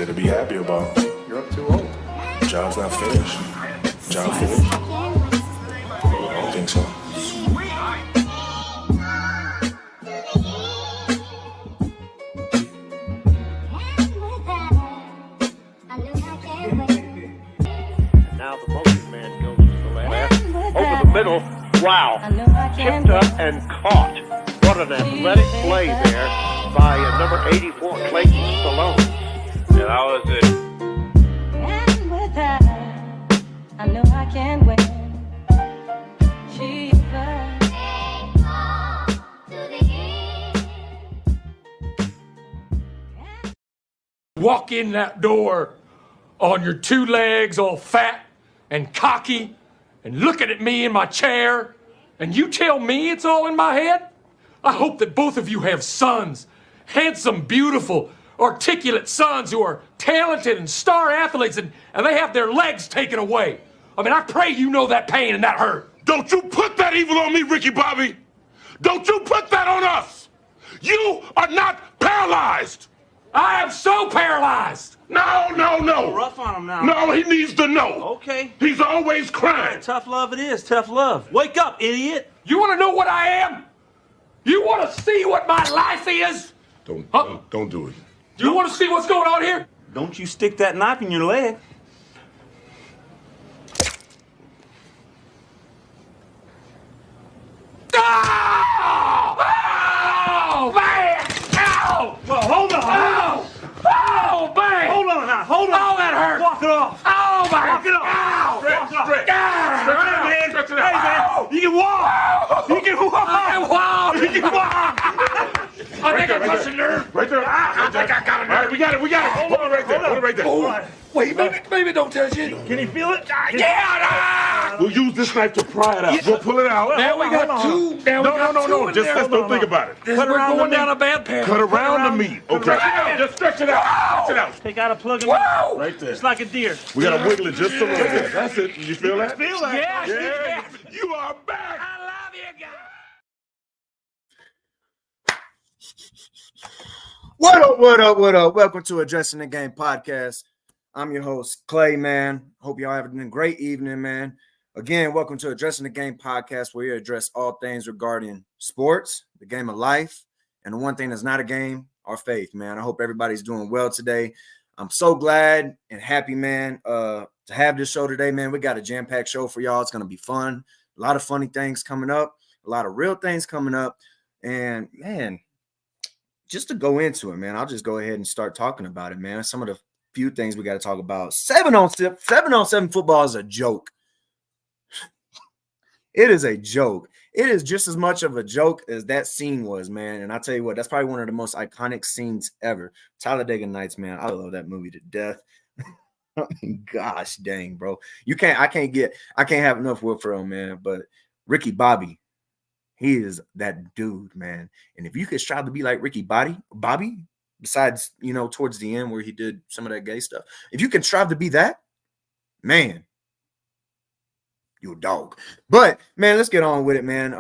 to be happy about. You're up too old. Job's not finished. Job finished? I don't think so. Now the motion man goes to the left. Over the middle. Wow. Tipped up and caught. What an athletic play there by number 84, Clayton Stallone. Yeah, that was it. And with her, I know I can win. Walk in that door on your two legs all fat and cocky and looking at me in my chair, and you tell me it's all in my head? I hope that both of you have sons, handsome, beautiful, articulate sons who are talented and star athletes, and they have their legs taken away. I mean, I pray you know that pain and that hurt. Don't you put that evil on me, Ricky Bobby. Don't you put that on us. You are not paralyzed. I am so paralyzed. No. Rough on him now. No, he needs to know. Okay. He's always crying. Tough love it is. Tough love. Wake up, idiot. You want to know what I am? You want to see what my life is? Don't do it. You want to see what's going on here? Don't you stick that knife in your leg. Oh, man! Ow! Well, hold on. Oh, man! Hold on now. Hold on. Oh, that hurt! Walk it off. Oh, my! Walk it off. Ow! Stretch. Ah! Man. Stretch it Hey, out. man. You can walk. You can walk. Wow! You can walk. I think I touched a nerve. Right there. I think I got a nerve. All right, we got it. Hold on right there. Hold it right there. Oh, wait, maybe don't touch it. Can you feel it? Yeah! We'll use this knife to pry it out. We'll pull it out. Now we got two. Now we got two No. in Just there. don't think about it. We're going down a bad path. Cut around the meat. Okay. Just stretch it out. Stretch it out. Take out a plug and Whoa! Right there. It's like a deer. We gotta wiggle it just a little bit. That's it. You feel that? Feel that? Yeah. You are back. I love you guys. What up? Welcome to Addressing the Game Podcast. I'm your host, Clay, man. Hope y'all having a great evening, man. Again, welcome to Addressing the Game Podcast, where we address all things regarding sports, the game of life, and the one thing that's not a game, our faith, man. I hope everybody's doing well today. I'm so glad and happy, man, to have this show today, man. We got a jam-packed show for y'all. It's going to be fun. A lot of funny things coming up, a lot of real things coming up. And, man, just to go into it, man, I'll just go ahead and start talking about it, man. Some of the few things we got to talk about. 7-on-7 football is a joke. It is a joke. It is just as much of a joke as that scene was, man. And I tell you what, that's probably one of the most iconic scenes ever. Talladega Nights, man. I love that movie to death. I mean, gosh dang, bro. I can't have enough Will Ferrell, man. But Ricky Bobby, he is that dude, man. And if you could strive to be like Ricky Bobby, besides, towards the end where he did some of that gay stuff, if you can strive to be that, man, you a dog. But, man, let's get on with it, man.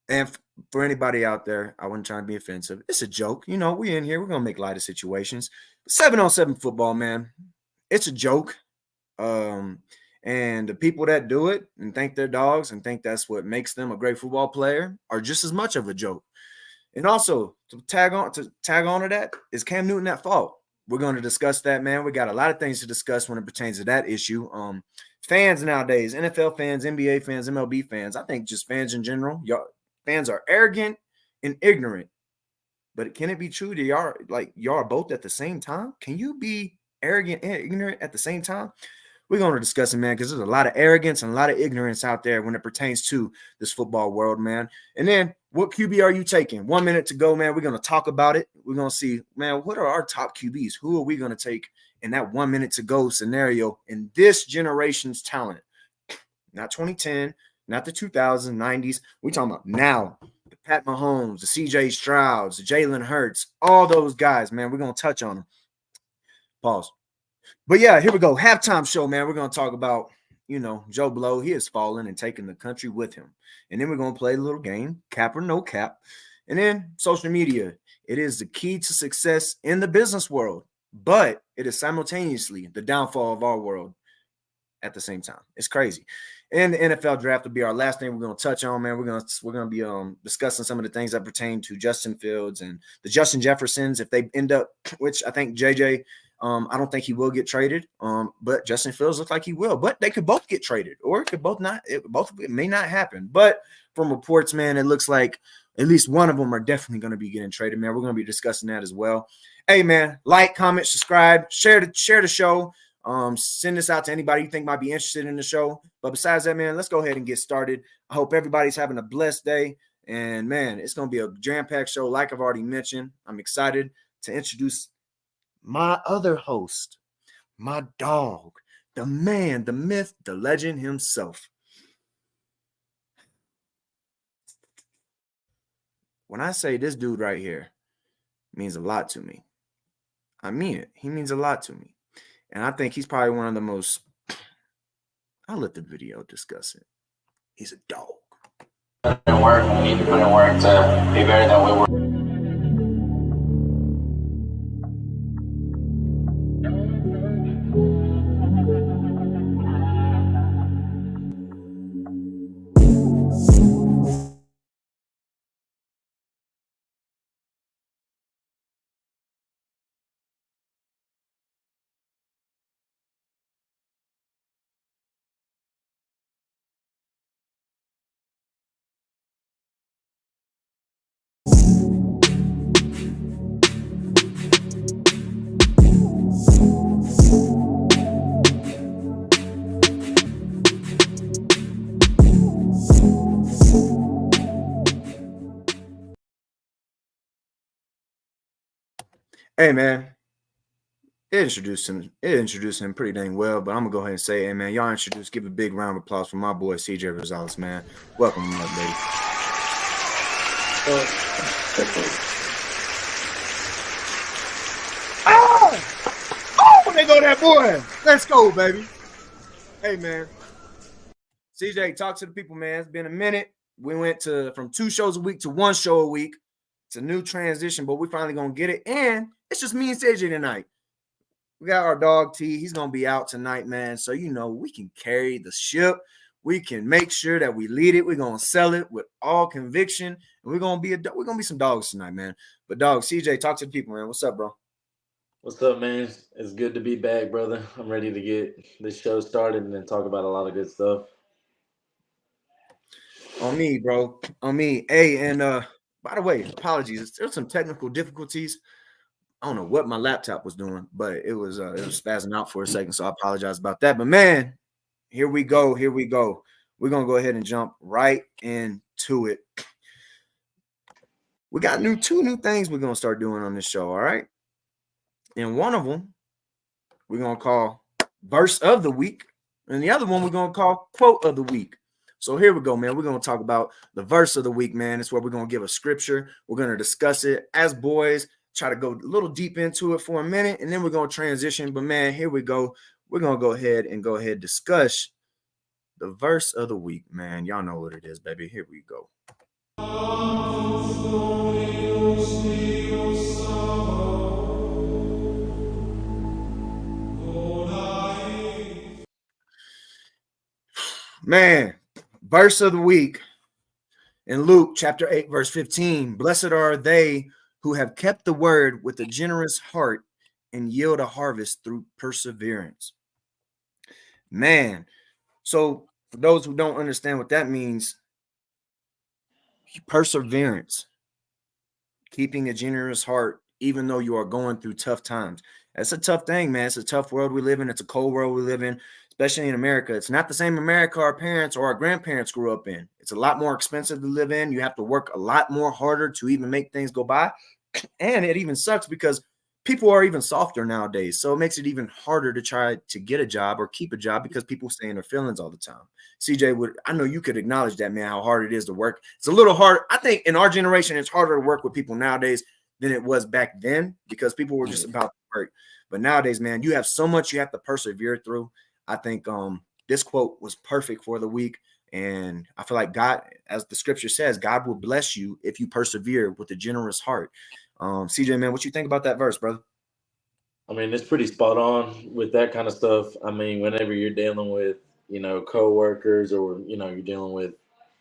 And for anybody out there, I wasn't trying to be offensive. It's a joke. We in here. We're going to make light of situations. 7-on-7 football, man, it's a joke. And the people that do it and think they're dogs and think that's what makes them a great football player are just as much of a joke. And also, to tag on to that, is Cam Newton at fault? We're going to discuss that, man. We got a lot of things to discuss when it pertains to that issue. Fans nowadays, NFL fans, NBA fans, MLB fans, I think just fans in general, y'all fans are arrogant and ignorant. But can it be true that y'all are both at the same time? Can you be arrogant and ignorant at the same time? We're going to discuss it, man, because there's a lot of arrogance and a lot of ignorance out there when it pertains to this football world, man. And then, what QB are you taking? 1 minute to go, man. We're going to talk about it. We're going to see, man, what are our top QBs? Who are we going to take in that 1 minute to go scenario in this generation's talent? Not 2010, not the 2000s, 90s. We're talking about now. The Pat Mahomes, the CJ Strouds, the Jalen Hurts, all those guys, man. We're going to touch on them. Pause. But, yeah, here we go. Halftime show, man. We're going to talk about, Joe Blow. He has fallen and taken the country with him. And then we're going to play a little game, cap or no cap. And then social media. It is the key to success in the business world. but it is simultaneously the downfall of our world at the same time. It's crazy. And the NFL draft will be our last thing we're going to touch on, man. We're going to be discussing some of the things that pertain to Justin Fields and the Justin Jeffersons. If they end up, which I think JJ, I don't think he will get traded. But Justin Fields looks like he will. But they could both get traded, or it could both not. Both of it may not happen. But from reports, man, it looks like at least one of them are definitely going to be getting traded, man. We're going to be discussing that as well. Hey, man, like, comment, subscribe, share the show. Send this out to anybody you think might be interested in the show. But besides that, man, let's go ahead and get started. I hope everybody's having a blessed day. And, man, it's going to be a jam-packed show like I've already mentioned. I'm excited to introduce my other host, my dog, the man, the myth, the legend himself. When I say this dude right here means a lot to me, I mean it. He means a lot to me. And I think he's probably one of the most, I'll let the video discuss it. He's a dog. Put in work. We need to put in work to be better than we were. Hey, man, it introduced him pretty dang well, but I'm going to go ahead and say, hey, man, y'all give a big round of applause for my boy, CJ Rosales, man. Welcome, my baby. Oh, there go that boy. Let's go, baby. Hey, man. CJ, talk to the people, man. It's been a minute. We went from 2 shows a week to 1 show a week. It's a new transition, but we finally going to get it. And it's just me and CJ tonight. We got our dog T. He's going to be out tonight, man. So, we can carry the ship. We can make sure that we lead it. We're going to sell it with all conviction. And we're going to be some dogs tonight, man. But, dog, CJ, talk to the people, man. What's up, bro? What's up, man? It's good to be back, brother. I'm ready to get this show started and then talk about a lot of good stuff. On me, bro. On me. Hey, and by the way, apologies. There's some technical difficulties. I don't know what my laptop was doing, but it was spazzing out for a second, so I apologize about that. But, man, here we go. We're going to go ahead and jump right into it. We got 2 new things we're going to start doing on this show, all right? And one of them we're going to call Verse of the Week, and the other one we're going to call Quote of the Week. So here we go, man. We're going to talk about the Verse of the Week, man. It's where we're going to give a scripture. We're going to discuss it as boys, try to go a little deep into it for a minute, and then we're going to transition. But, man, here we go. We're going to go ahead discuss the Verse of the Week, man. Y'all know what it is, baby. Here we go. Man, Verse of the Week in Luke chapter 8, verse 15. Blessed are they who have kept the word with a generous heart and yield a harvest through perseverance. Man, so for those who don't understand what that means, perseverance, keeping a generous heart, even though you are going through tough times. That's a tough thing, man. It's a tough world we live in. It's a cold world we live in, especially in America. It's not the same America our parents or our grandparents grew up in. It's a lot more expensive to live in. You have to work a lot more harder to even make things go by. And it even sucks because people are even softer nowadays. So it makes it even harder to try to get a job or keep a job because people stay in their feelings all the time. CJ, I know you could acknowledge that, man, how hard it is to work. It's a little hard. I think in our generation, it's harder to work with people nowadays than it was back then because people were just about to work. But nowadays, man, you have so much you have to persevere through. I think this quote was perfect for the week. And I feel like God, as the scripture says, God will bless you if you persevere with a generous heart. CJ, man, what you think about that verse, brother? I mean, it's pretty spot on with that kind of stuff. I mean, whenever you're dealing with, coworkers or, you're dealing with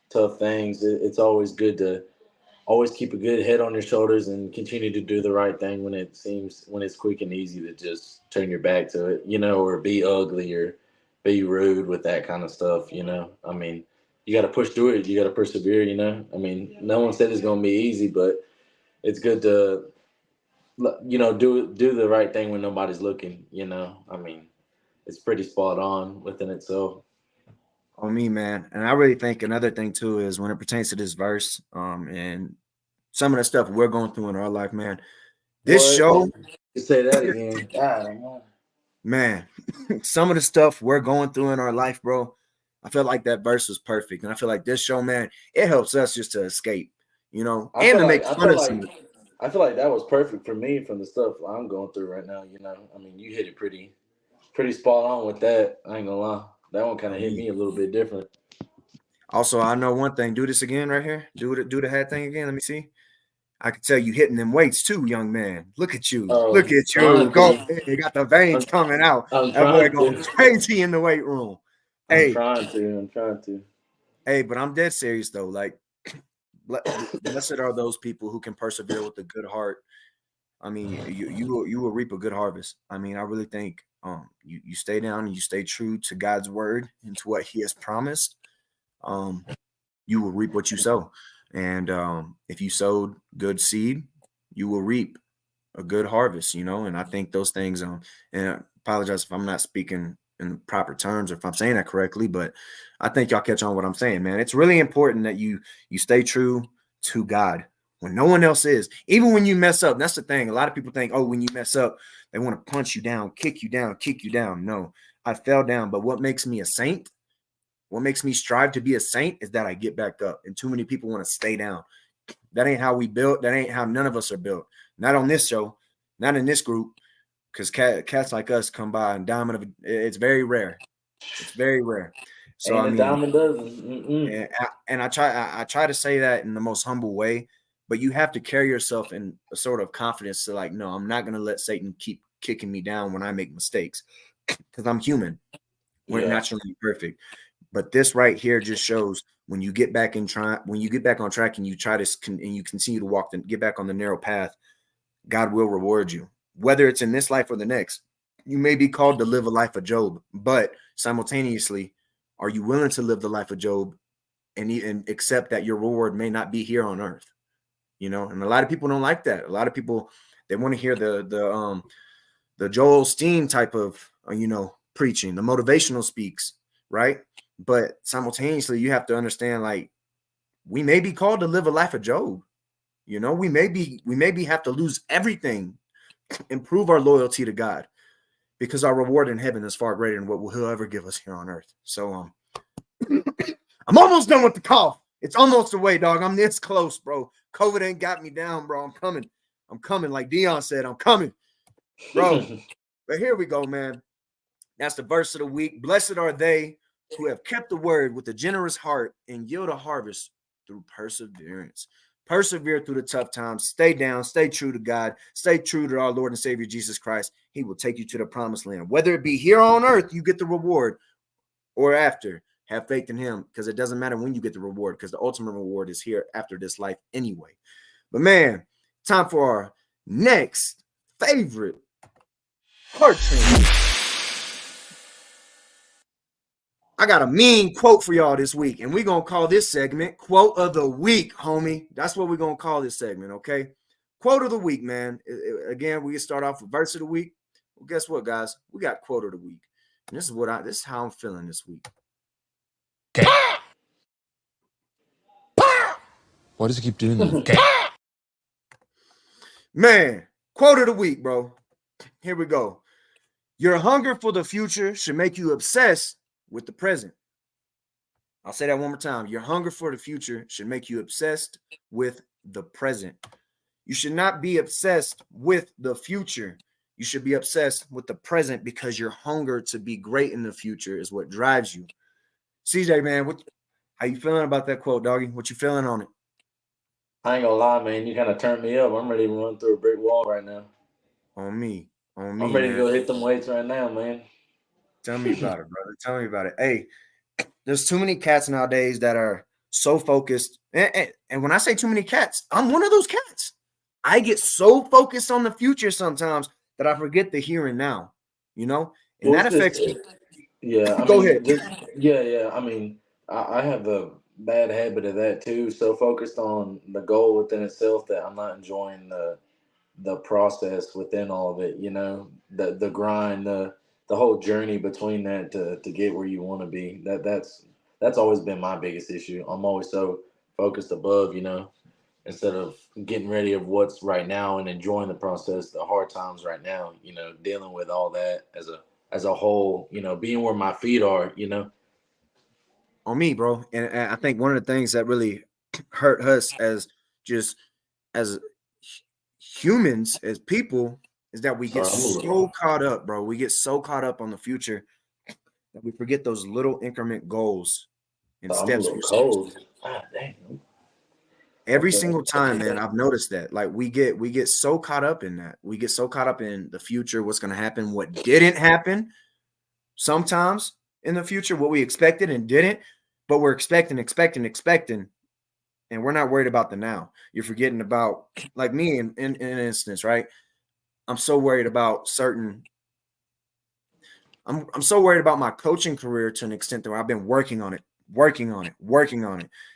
tough things, it's always good to always keep a good head on your shoulders and continue to do the right thing when it's quick and easy to just turn your back to it, or be ugly or be rude with that kind of stuff. I mean, you got to push through it. You got to persevere. I mean, no one said it's going to be easy, but it's good to, do the right thing when nobody's looking. I mean, it's pretty spot on within itself. On me, man. And I really think another thing too is when it pertains to this verse, and some of the stuff we're going through in our life, man. This show, say that again. God, man, some of the stuff we're going through in our life, bro. I feel like that verse was perfect, and I feel like this show, man, it helps us just to escape, and to make fun of some. I feel like that was perfect for me from the stuff I'm going through right now. I mean, you hit it pretty spot on with that. I ain't gonna lie. That one kind of hit me a little bit different. Also, I know one thing. Do this again right here. Do the head thing again. Let me see. I can tell you hitting them weights too, young man. Look at you. Look at you. Go. You got the veins coming out. That boy going crazy in the weight room. I'm trying to. Hey, but I'm dead serious though. Like, blessed are those people who can persevere with a good heart. I mean, you will reap a good harvest. I mean, I really think you stay down and you stay true to God's word and to what He has promised. You will reap what you sow. And if you sowed good seed, you will reap a good harvest, and I think those things, and I apologize if I'm not speaking in the proper terms or if I'm saying that correctly, but I think y'all catch on what I'm saying, man. It's really important that you stay true to God when no one else is, even when you mess up. That's the thing. A lot of people think, oh, when you mess up, they want to punch you down, kick you down. No, I fell down. But what makes me a saint? What makes me strive to be a saint is that I get back up. And too many people want to stay down. That ain't how we built. That ain't how none of us are built. Not on this show. Not in this group. Because cats like us come by and it's very rare. It's very rare. So ain't I mean, diamond dozen. And I try to say that in the most humble way, but you have to carry yourself in a sort of confidence to like, no, I'm not going to let Satan keep kicking me down when I make mistakes because I'm human. We're naturally perfect. But this right here just shows when you get back on track and you try to and you continue to walk and get back on the narrow path, God will reward you, whether it's in this life or the next. You may be called to live a life of Job, but simultaneously, are you willing to live the life of Job and accept that your reward may not be here on earth? And a lot of people don't like that. A lot of people, they want to hear the Joel Osteen type of preaching, the motivational speaks, right? But simultaneously, you have to understand, like, we may be called to live a life of Job. We may have to lose everything and prove our loyalty to God, because our reward in heaven is far greater than what He'll ever give us here on earth. So I'm almost done with the cough. It's almost away, dog. I'm this close, bro. COVID ain't got me down, bro. I'm coming. Like Dion said, I'm coming, bro. But here we go, man. That's the verse of the week. Blessed are they who have kept the word with a generous heart and yield a harvest through perseverance. Persevere through the tough times. Stay down. Stay true to God. Stay true to our Lord and Savior, Jesus Christ. He will take you to the promised land. Whether it be here on earth, you get the reward, or after, have faith in Him, because it doesn't matter when you get the reward, because the ultimate reward is here after this life anyway. But man, time for our next favorite cartoon. I got a mean quote for y'all this week, and we're going to call this segment Quote of the Week, homie. That's what we're going to call this segment, okay? Quote of the Week, man. Again, we start off with Verse of the Week. Well, guess what, guys? We got Quote of the Week. And this is how I'm feeling this week. Okay. Why does he keep doing that? Okay. Man, Quote of the Week, bro. Here we go. Your hunger for the future should make you obsessed with the present. I'll say that one more time. Your hunger for the future should make you obsessed with the present. You should not be obsessed with the future. You should be obsessed with the present, because your hunger to be great in the future is what drives you. CJ, man, how you feeling about that quote, doggy? What you feeling on it? I ain't gonna lie, man. You kind of turned me up. I'm ready to run through a brick wall right now. On me. On me, I'm ready to man. go hit them weights right now, man. Tell me about it, brother. Tell me about it. Hey, there's too many cats nowadays that are so focused. And when I say too many cats, I'm one of those cats. I get so focused on the future sometimes that I forget the here and now, and that affects me. Yeah, I Go mean, ahead. yeah. I mean, I have the bad habit of that too. So focused on the goal within itself that I'm not enjoying the process within all of it. The grind, the whole journey between that to get where you want to be. That's always been my biggest issue. I'm always so focused above, instead of getting ready of what's right now and enjoying the process, the hard times right now, dealing with all that as a whole, being where my feet are, On me, bro. And I think one of the things that really hurt us as humans, as people, is that we get so caught up, bro. We get so caught up on the future that we forget those little increment goals and I'm a steps. little cold. God dang. Every single time, man, I've noticed that. Like we get so caught up in that. We get so caught up in the future, what's going to happen, what didn't happen. Sometimes in the future, what we expected and didn't, but we're expecting, and we're not worried about the now. You're forgetting about, like me in an instance, right? I'm so worried about I'm so worried about my coaching career to an extent that I've been working on it.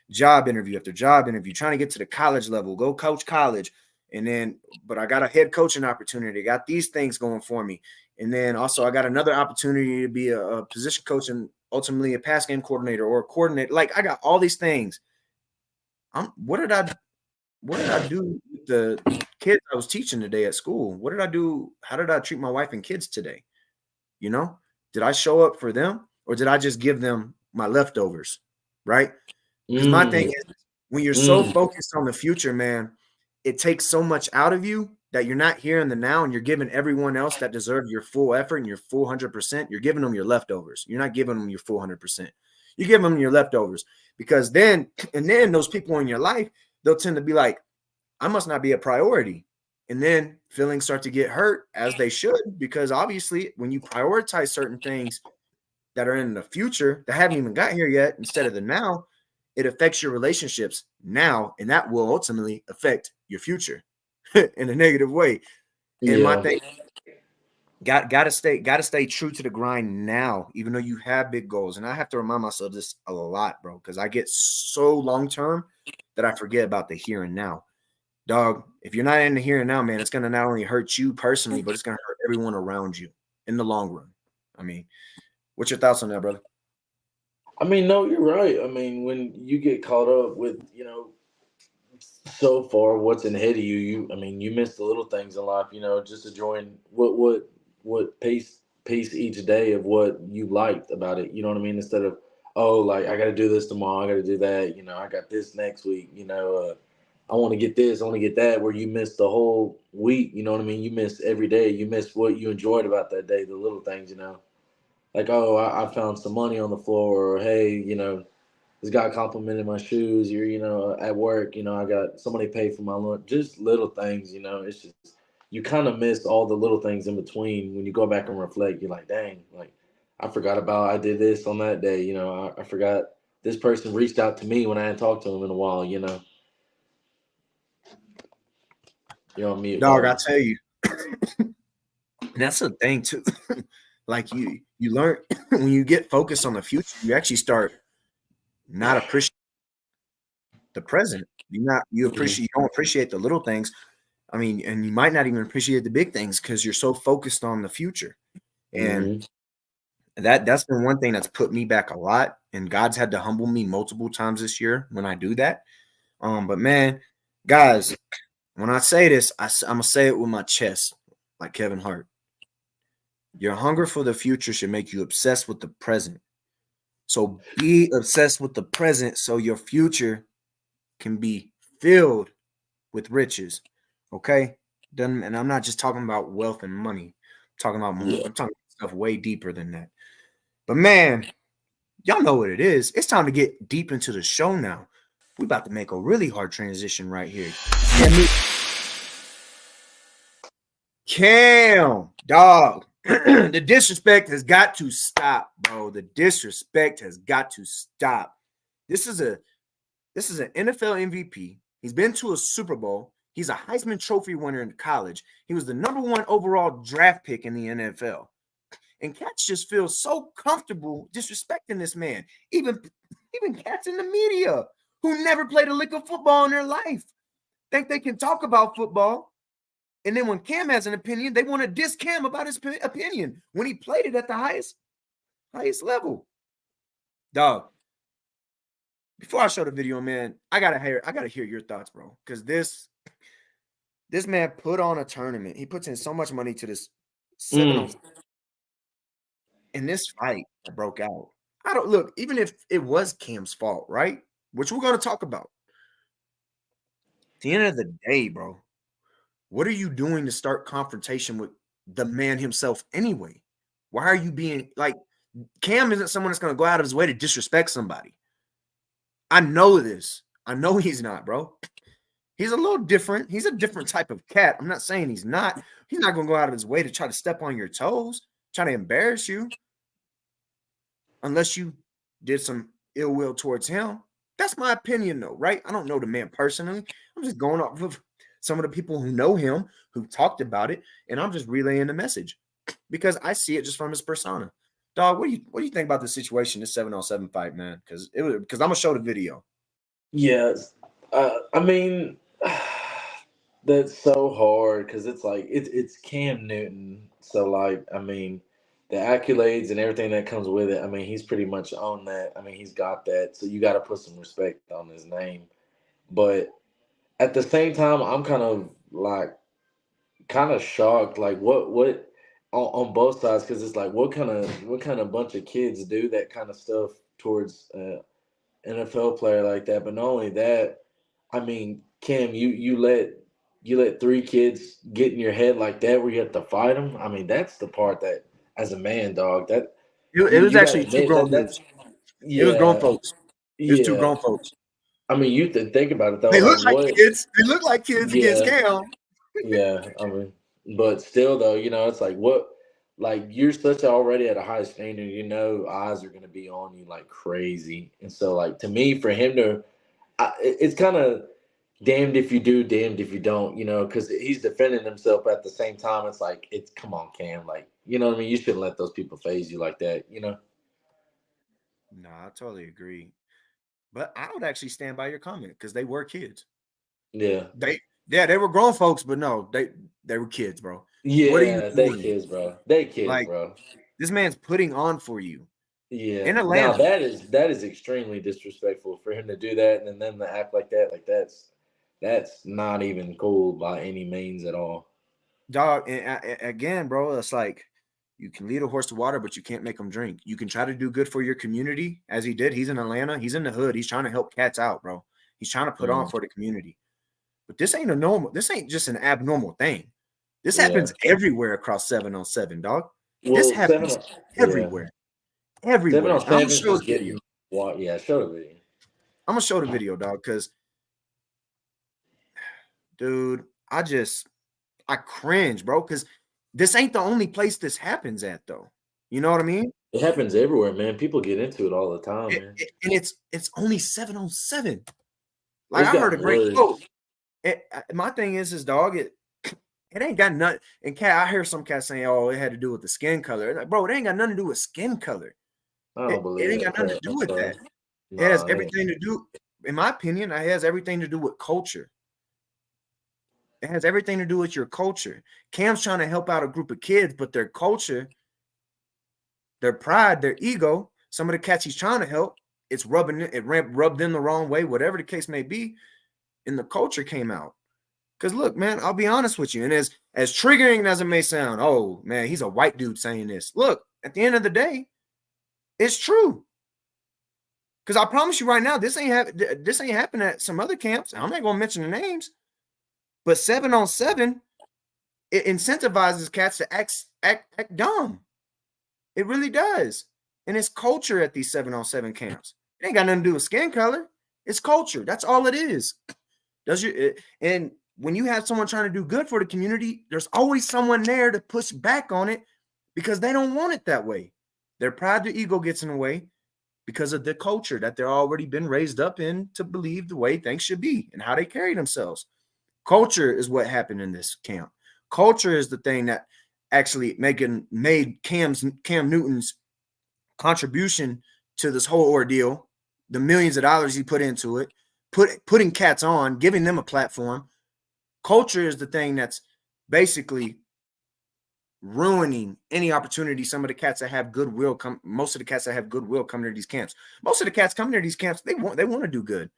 Job interview after job interview, trying to get to the college level, go coach college. But I got a head coaching opportunity, got these things going for me. And then also I got another opportunity to be a position coach and ultimately a pass game coordinator or a coordinator. Like I got all these things. What did I do with the kids I was teaching today at school? What did I do? How did I treat my wife and kids today? Did I show up for them or did I just give them my leftovers? Right? Because my thing is, when you're so focused on the future, man, it takes so much out of you that you're not here in the now, and you're giving everyone else that deserves your full effort and your full 100%. You're giving them your leftovers. You're not giving them your full 100%. You give them your leftovers because then those people in your life, they'll tend to be like, I must not be a priority. And then feelings start to get hurt, as they should, because obviously when you prioritize certain things that are in the future that haven't even got here yet instead of the now, it affects your relationships now, and that will ultimately affect your future in a negative way. And my thing, gotta stay true to the grind now, even though you have big goals. And I have to remind myself this a lot, bro, because I get so long term that I forget about the here and now. Dog, if you're not in the here and now, man, it's gonna not only hurt you personally, but it's gonna hurt everyone around you in the long run. I mean, what's your thoughts on that, brother? I mean, no, you're right. I mean, when you get caught up with, so far what's ahead of you, you miss the little things in life, just enjoying what pace each day of what you liked about it. You know what I mean? Instead of, like I got to do this tomorrow, I got to do that. I got this next week. I want to get this, I want to get that. Where you miss the whole week. You know what I mean? You miss every day. You miss what you enjoyed about that day. The little things. Like, I found some money on the floor, or hey, this guy complimented my shoes. You're, at work, I got somebody paid for my lunch. Just little things, it's just, you kind of miss all the little things in between. When you go back and reflect, you're like, dang, like I forgot about I did this on that day. I forgot this person reached out to me when I hadn't talked to them in a while, You're on mute, dog. I tell you, that's the thing too. Like you learn when you get focused on the future, you actually start not appreciating the present. You don't appreciate the little things. I mean, and you might not even appreciate the big things because you're so focused on the future. And that's been one thing that's put me back a lot. And God's had to humble me multiple times this year when I do that. But man, guys, when I say this, I'm gonna say it with my chest, like Kevin Hart. Your hunger for the future should make you obsessed with the present. So be obsessed with the present so your future can be filled with riches. Okay? And I'm not just talking about wealth and money. I'm talking about stuff way deeper than that. But man, y'all know what it is. It's time to get deep into the show now. We're about to make a really hard transition right here. Cam, dog. The disrespect has got to stop, bro. The disrespect has got to stop. This is an NFL MVP. He's been to a Super Bowl. He's a Heisman Trophy winner in college. He was the #1 overall draft pick in the NFL. And cats just feel so comfortable disrespecting this man. Even cats in the media who never played a lick of football in their life think they can talk about football. And then when Cam has an opinion, they want to diss Cam about his opinion when he played it at the highest level. Dog. Before I show the video, man, I gotta hear your thoughts, bro. Because this man put on a tournament. He puts in so much money to this 7-on-7. And this fight that broke out. I don't look, even if it was Cam's fault, right? Which we're going to talk about. At the end of the day, bro, what are you doing to start confrontation with the man himself anyway? Why are you being like, Cam isn't someone that's going to go out of his way to disrespect somebody. I know this. I know he's not, bro. He's a little different. He's a different type of cat. I'm not saying he's not. He's not going to go out of his way to try to step on your toes, try to embarrass you. Unless you did some ill will towards him. That's my opinion, though, right? I don't know the man personally. I'm just going off of some of the people who know him, who talked about it, and I'm just relaying the message because I see it just from his persona. Dog, what do you think about the situation, this 7-on-7 fight, man? Because I'm gonna show the video. Yes, I mean that's so hard because it's like it's Cam Newton. So like, I mean, the accolades and everything that comes with it. I mean, he's pretty much on that. I mean, he's got that. So you got to put some respect on his name. But at the same time, I'm kind of shocked. Like what on both sides, because it's like what kind of bunch of kids do that kind of stuff towards NFL player like that. But not only that, I mean, Cam, you let 3 kids get in your head like that where you have to fight them. I mean, that's the part that, as a man, dog, that it was actually 2 grown folks. Yeah, it was grown folks. It was 2 yeah. grown folks. I mean, you have to think about it though. They look like kids. They look like kids against Cam. Yeah, I mean, but still though, it's like like you're already at a high standard. Eyes are gonna be on you like crazy, and so like to me, for him to, it's kind of damned if you do, damned if you don't, because he's defending himself at the same time. It's like, come on, Cam. Like, you know what I mean? You shouldn't let those people phase you like that, No, I totally agree. But I would actually stand by your comment because they were kids. Yeah. They were grown folks, but no, they were kids, bro. Yeah, what are you they doing? kids, bro. They kids, like, bro. This man's putting on for you. Yeah. In Atlanta. Now, that is extremely disrespectful for him to do that and then them to act like that. Like that's not even cool by any means at all. Dog, and again, bro, it's like you can lead a horse to water, but you can't make him drink. You can try to do good for your community, as he did. He's in Atlanta. He's in the hood. He's trying to help cats out, bro. He's trying to put on for the community. But this ain't just an abnormal thing. This happens everywhere across 7-on-7, dog. Well, this happens everywhere. Everywhere. 7-on-7 I'm gonna show the video. Yeah, show the video. I'm gonna show the video, dog, because dude, I cringe, bro, because this ain't the only place this happens at, though. You know what I mean? It happens everywhere, man. People get into it all the time, man. And it's only 7-on-7. Like, I heard a great quote. My thing is dog, it ain't got nothing. And I hear some cats saying, "Oh, it had to do with the skin color." Like, bro, it ain't got nothing to do with skin color. I don't believe it ain't got nothing to do with that. It has everything to do, in my opinion, it has everything to do with culture. It has everything to do with your culture. Cam's trying to help out a group of kids, but their culture, their pride, their ego, some of the cats he's trying to help, it rubbed them the wrong way, whatever the case may be, and the culture came out. Because look, man, I'll be honest with you, and as triggering as it may sound, oh man, he's a white dude saying this. Look, at the end of the day, it's true. Because I promise you right now, this ain't happening at some other camps. I'm not gonna mention the names. But 7-on-7, it incentivizes cats to act dumb. It really does. And it's culture at these 7-on-7 camps. It ain't got nothing to do with skin color. It's culture. That's all it is. And when you have someone trying to do good for the community, there's always someone there to push back on it because they don't want it that way. Their pride, their ego gets in the way because of the culture that they're already been raised up in to believe the way things should be and how they carry themselves. Culture is what happened in this camp. Culture is the thing that actually made Cam Newton's contribution to this whole ordeal, the millions of dollars he put into it, putting cats on, giving them a platform. Culture is the thing that's basically ruining any opportunity. Some of the cats that have goodwill most of the cats that have goodwill come to these camps. Most of the cats come to these camps, they want to do good,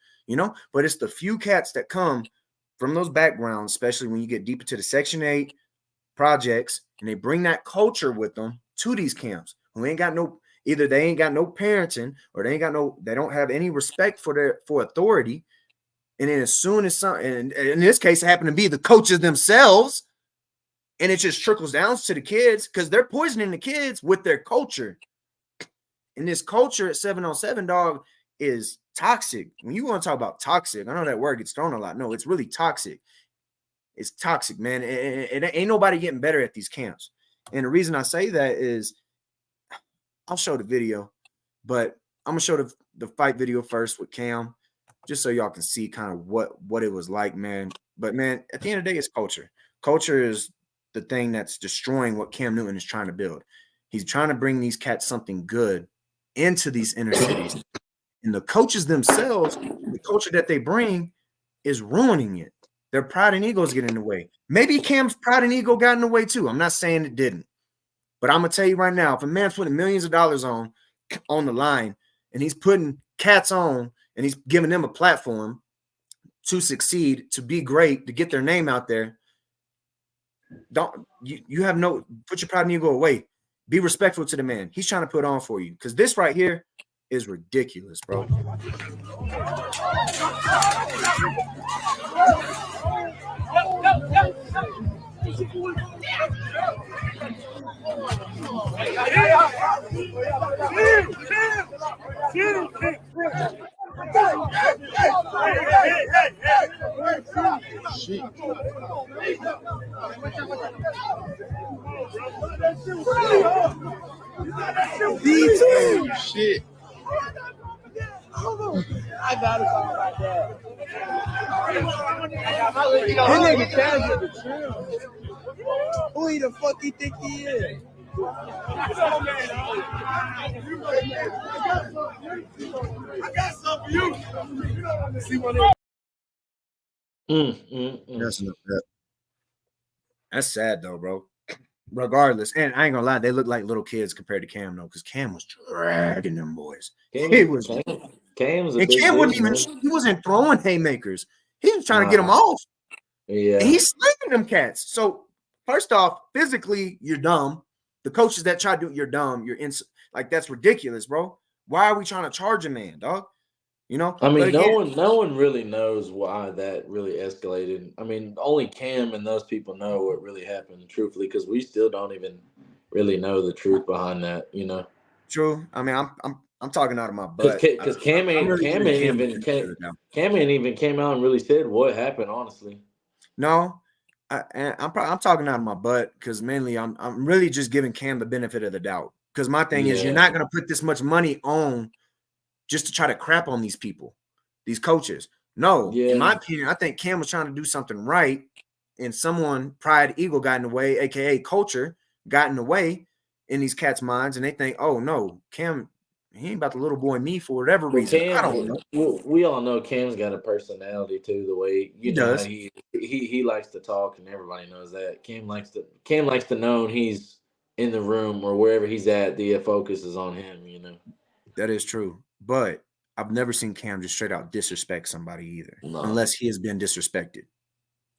but it's the few cats that come from those backgrounds, especially when you get deep into the Section 8 projects, and they bring that culture with them to these camps, who ain't got no, either they ain't got no parenting, or they don't have any respect for authority. And then as soon as and in this case, it happened to be the coaches themselves, and it just trickles down to the kids because they're poisoning the kids with their culture. And this culture at 7-on-7, dog, is toxic. When you want to talk about toxic, I know that word gets thrown a lot. No, it's really toxic. It's toxic, man. It ain't nobody getting better at these camps. And the reason I say that is, I'll show the video, but I'm gonna show the fight video first with Cam, just so y'all can see kind of what it was like, man. But man, at the end of the day, it's culture. Culture is the thing that's destroying what Cam Newton is trying to build. He's trying to bring these cats something good into these inner cities. And the coaches themselves, the culture that they bring is ruining it. Their pride and egos get in the way. Maybe Cam's pride and ego got in the way too. I'm not saying it didn't. But I'm going to tell you right now, if a man's putting millions of dollars on the line, and he's putting cats on, and he's giving them a platform to succeed, to be great, to get their name out there, put your pride and ego away. Be respectful to the man. He's trying to put on for you, because this right here is ridiculous, bro. Shit. I got it all like that. That nigga can't get the truth. Who he the fuck he think he is? I got something for you. See what That's sad though, bro. Regardless, and I ain't gonna lie, they look like little kids compared to Cam though, because Cam was dragging them boys. Cam wasn't throwing haymakers. He was trying to get them off. Yeah, and he's slinging them cats. So first off, physically, you're dumb. The coaches that try to do it, you're dumb. Like, that's ridiculous, bro. Why are we trying to charge a man, dog? I mean, no one really knows why that really escalated. I mean, only Cam and those people know what really happened, truthfully, because we still don't even really know the truth behind that. True. I mean, I'm talking out of my butt because Cam ain't even came out and really said what happened. Honestly, no. I'm talking out of my butt because mainly I'm really just giving Cam the benefit of the doubt. Because my thing is, you're not going to put this much money on just to try to crap on these people, these coaches. No, in my opinion, I think Cam was trying to do something right, and someone, pride, ego got in the way, aka culture, got in the way in these cats' minds, and they think, oh no, Cam, he ain't about to little boy me for whatever reason. Cam, I don't know. We all know Cam's got a personality too. The way he does, he likes to talk, and everybody knows that. Cam likes to know he's in the room or wherever he's at. The focus is on him. That is true. But I've never seen Cam just straight out disrespect somebody either, unless he has been disrespected.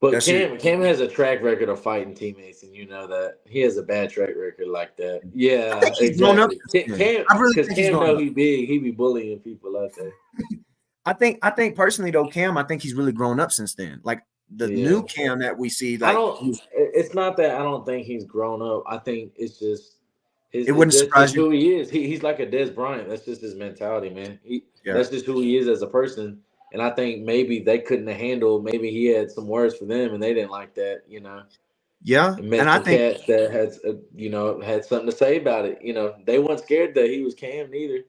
But Cam has a track record of fighting teammates, and you know that. He has a bad track record like that. Yeah, exactly. Because Cam know he big. He be bullying people out there. I think personally though, Cam, I think he's really grown up since then. Like the new Cam that we see. Like, it's not that I don't think he's grown up. I think it's just it wouldn't surprise you. Who he is. He's like a Des Bryant. That's just his mentality, man. That's just who he is as a person. And I think maybe they couldn't have handled. Maybe he had some words for them, and they didn't like that. Yeah, And met and I some think cats that had something to say about it. They weren't scared that he was Cam neither.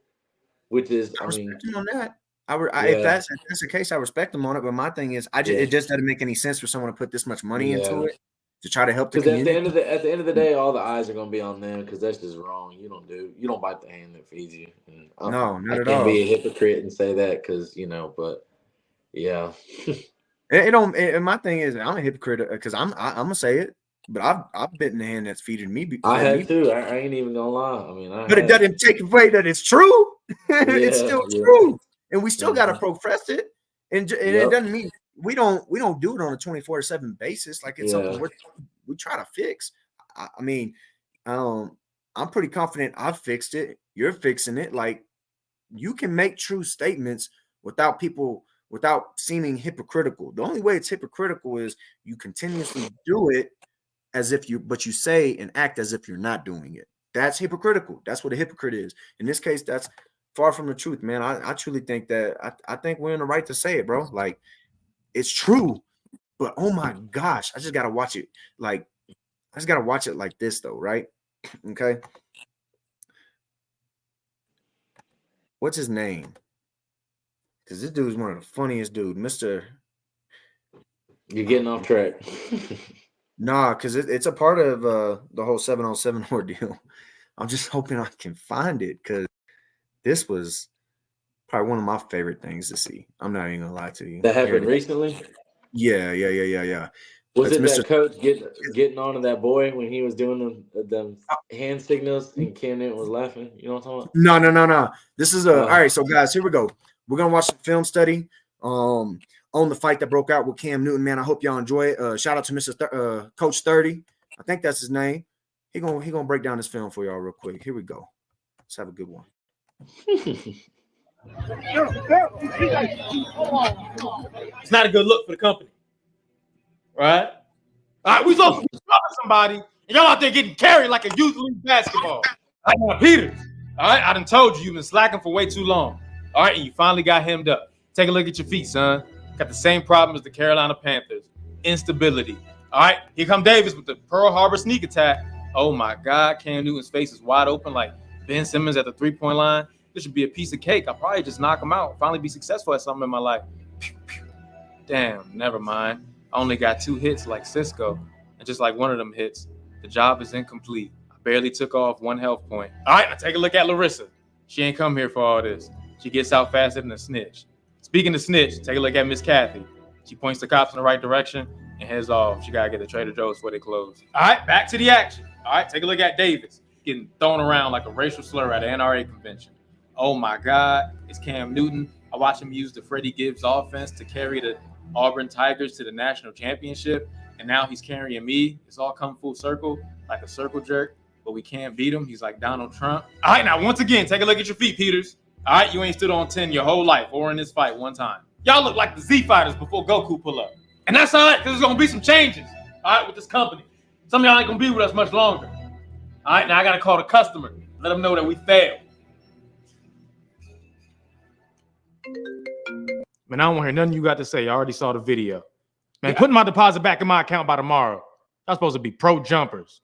Which is, I respect him on that. Yeah. If that's the case, I respect him on it. But my thing is, it just doesn't make any sense for someone to put this much money into it to try to help the Because community. at the end of the day, all the eyes are gonna be on them because that's just wrong. You don't bite the hand that feeds you. And No, not I at can't all. be a hypocrite and say that because but yeah. It don't. And my thing is, I'm a hypocrite because I'm gonna say it, but I've bitten the hand that's feeding me. I had too. I ain't even gonna lie. I mean, but it doesn't take away that it's true. It's still true, and we still gotta profess it. And it doesn't mean we don't do it on a 24/7 basis. Like it's something we try to fix. I mean, I'm pretty confident I've fixed it. You're fixing it. Like you can make true statements without seeming hypocritical. The only way it's hypocritical is you continuously do it but you say and act as if you're not doing it. That's hypocritical. That's what a hypocrite is. In this case, that's far from the truth, man. I truly think that I think we're in the right to say it, bro. Like it's true, but oh my gosh, I just gotta watch it. Like I just gotta watch it like this, though, right? Okay. What's his name? Because this dude's one of the funniest dudes, Mr. You're getting off track. Nah, because it's a part of the whole 707 ordeal. I'm just hoping I can find it because this was probably one of my favorite things to see. I'm not even gonna lie to you. That happened recently? Yeah. Was it that coach getting on to that boy when he was doing them hand signals and Cam Newton was laughing? You know what I'm talking No. about? This is all right. So guys, here we go. We're gonna watch some film study on the fight that broke out with Cam Newton. Man, I hope y'all enjoy it. Shout out to Mr. Coach 30. I think that's his name. He gonna break down this film for y'all real quick. Here we go. Let's have a good one. It's not a good look for the company, right? All right, we supposed to be somebody, and y'all out there getting carried like a youth league basketball. Peters, all right, I done told you've been slacking for way too long. All right, and you finally got hemmed up. Take a look at your feet, son. Got the same problem as the Carolina Panthers. Instability. All right, here come Davis with the Pearl Harbor sneak attack. Oh my God, Cam Newton's face is wide open like Ben Simmons at the three-point line. This should be a piece of cake. I'll probably just knock him out. Finally be successful at something in my life. Pew, pew. Damn, never mind. I only got 2 hits like Cisco. And just like one of them hits, the job is incomplete. I barely took off 1 health point. All right, now take a look at Larissa. She ain't come here for all this. She gets out faster than a snitch. Speaking of snitch, take a look at Miss Kathy. She points the cops in the right direction and heads off. She got to get to Trader Joe's before they close. All right, back to the action. All right, take a look at Davis getting thrown around like a racial slur at an NRA convention. Oh my God, it's Cam Newton. I watched him use the Freddie Gibbs offense to carry the Auburn Tigers to the national championship, and now he's carrying me. It's all come full circle, like a circle jerk, but we can't beat him. He's like Donald Trump. All right, now once again, take a look at your feet, Peters. All right, you ain't stood on 10 your whole life or in this fight one time. Y'all look like the Z Fighters before Goku pull up. And that's all right, because there's going to be some changes, all right, with this company. Some of y'all ain't going to be with us much longer. All right, now I got to call the customer. Let them know that we failed. Man, I don't want to hear nothing you got to say. I already saw the video. Man, putting my deposit back in my account by tomorrow. That's supposed to be pro jumpers.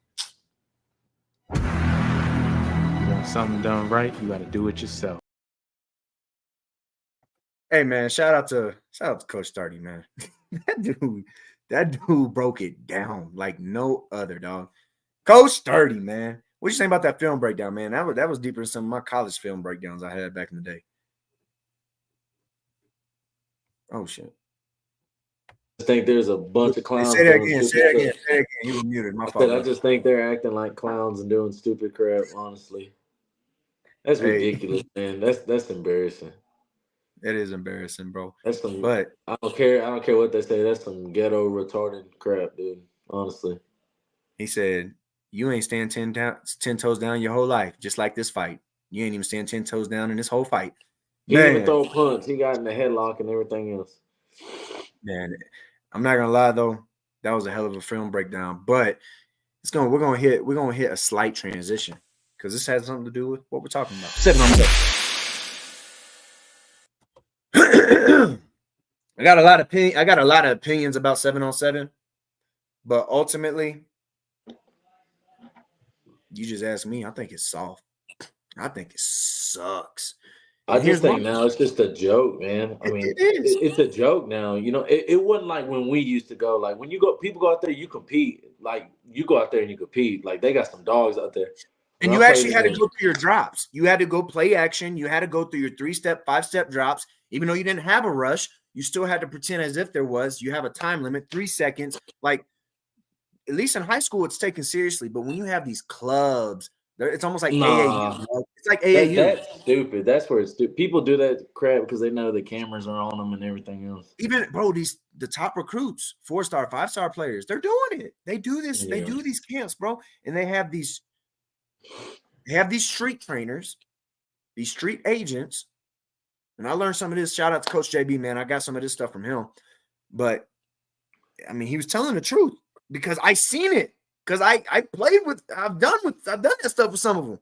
You want something done right, you got to do it yourself. Hey man, shout out to Coach 30, man. that dude broke it down like no other, dog. Coach 30, man. What you saying about that film breakdown, man? That was deeper than some of my college film breakdowns I had back in the day. Oh shit. I think there's a bunch of clowns. Say that again. You were muted. My fault. I just think they're acting like clowns and doing stupid crap, honestly. That's ridiculous, man. That's embarrassing. It is embarrassing, bro. That's some, but I don't care what they say. That's some ghetto retarded crap, dude. Honestly. He said, you ain't stand 10 toes down your whole life, just like this fight. You ain't even stand 10 toes down in this whole fight. He didn't even throw punch. He got in the headlock and everything else. Man, I'm not gonna lie though, that was a hell of a film breakdown. But we're gonna hit a slight transition because this has something to do with what we're talking about. 7 on 7. I got a lot of opinions about 7-on-7, but ultimately, you just asked me. I think it's soft. I think it sucks. I And just here's think why. now it's just a joke, man. I mean, It is. it's a joke now. You know, it wasn't like when we used to go. Like when you go, people go out there, you compete. Like you go out there and you compete. Like they got some dogs out there. And When you I played actually had to against, go through your drops. You had to go play action. You had to go through your 3-step, 5-step drops. Even though you didn't have a rush, you still had to pretend as if there was. You have a time limit, 3 seconds. Like, at least in high school, it's taken seriously. But when you have these clubs, it's almost like AAU. nah, Bro. It's like AAU. that's stupid. That's where it's stupid. People do that crap because they know the cameras are on them and everything else. Even, bro, the top recruits, 4-star, 5-star players, they're doing it. They do this. They Yeah. do these camps, bro. And they have these street trainers, these street agents. And I learned some of this. Shout out to Coach JB, man. I got some of this stuff from him. But I mean, he was telling the truth because I seen it. Because I played with, I've done that stuff with some of them.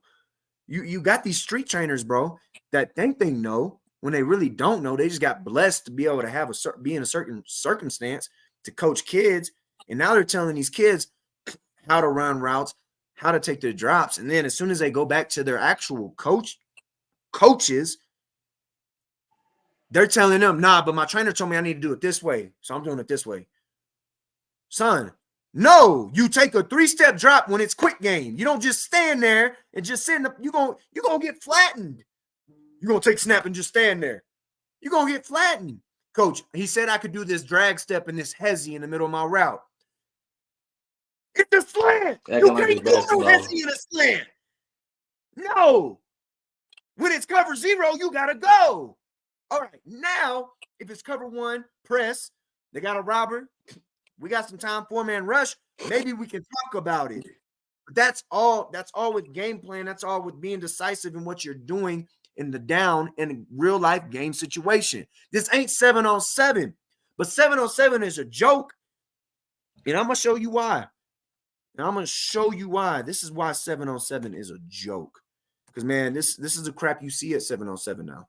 You got these street trainers, bro, that think they know when they really don't know. They just got blessed to be able to have be in a certain circumstance to coach kids. And now they're telling these kids how to run routes, how to take their drops. And then as soon as they go back to their actual coaches, they're telling them, nah, but my trainer told me I need to do it this way. So I'm doing it this way. Son, no, you take a 3-step drop when it's quick game. You don't just stand there and just sit in the, you're gonna get flattened. You're gonna take snap and just stand there. You're gonna get flattened. Coach, he said I could do this drag step and this hezzy in the middle of my route. It's a slant. You can't do no hezzy in a slant. No. When it's cover 0, you gotta go. All right, now if it's cover 1, press. They got a robber. We got some time, 4-man rush. Maybe we can talk about it. But that's all with game plan. That's all with being decisive in what you're doing in the down in real life game situation. This ain't 7-on-7, but 7-on-7 is a joke. And I'm gonna show you why. This is why 7-on-7 is a joke. Because man, this is the crap you see at 7-on-7 now.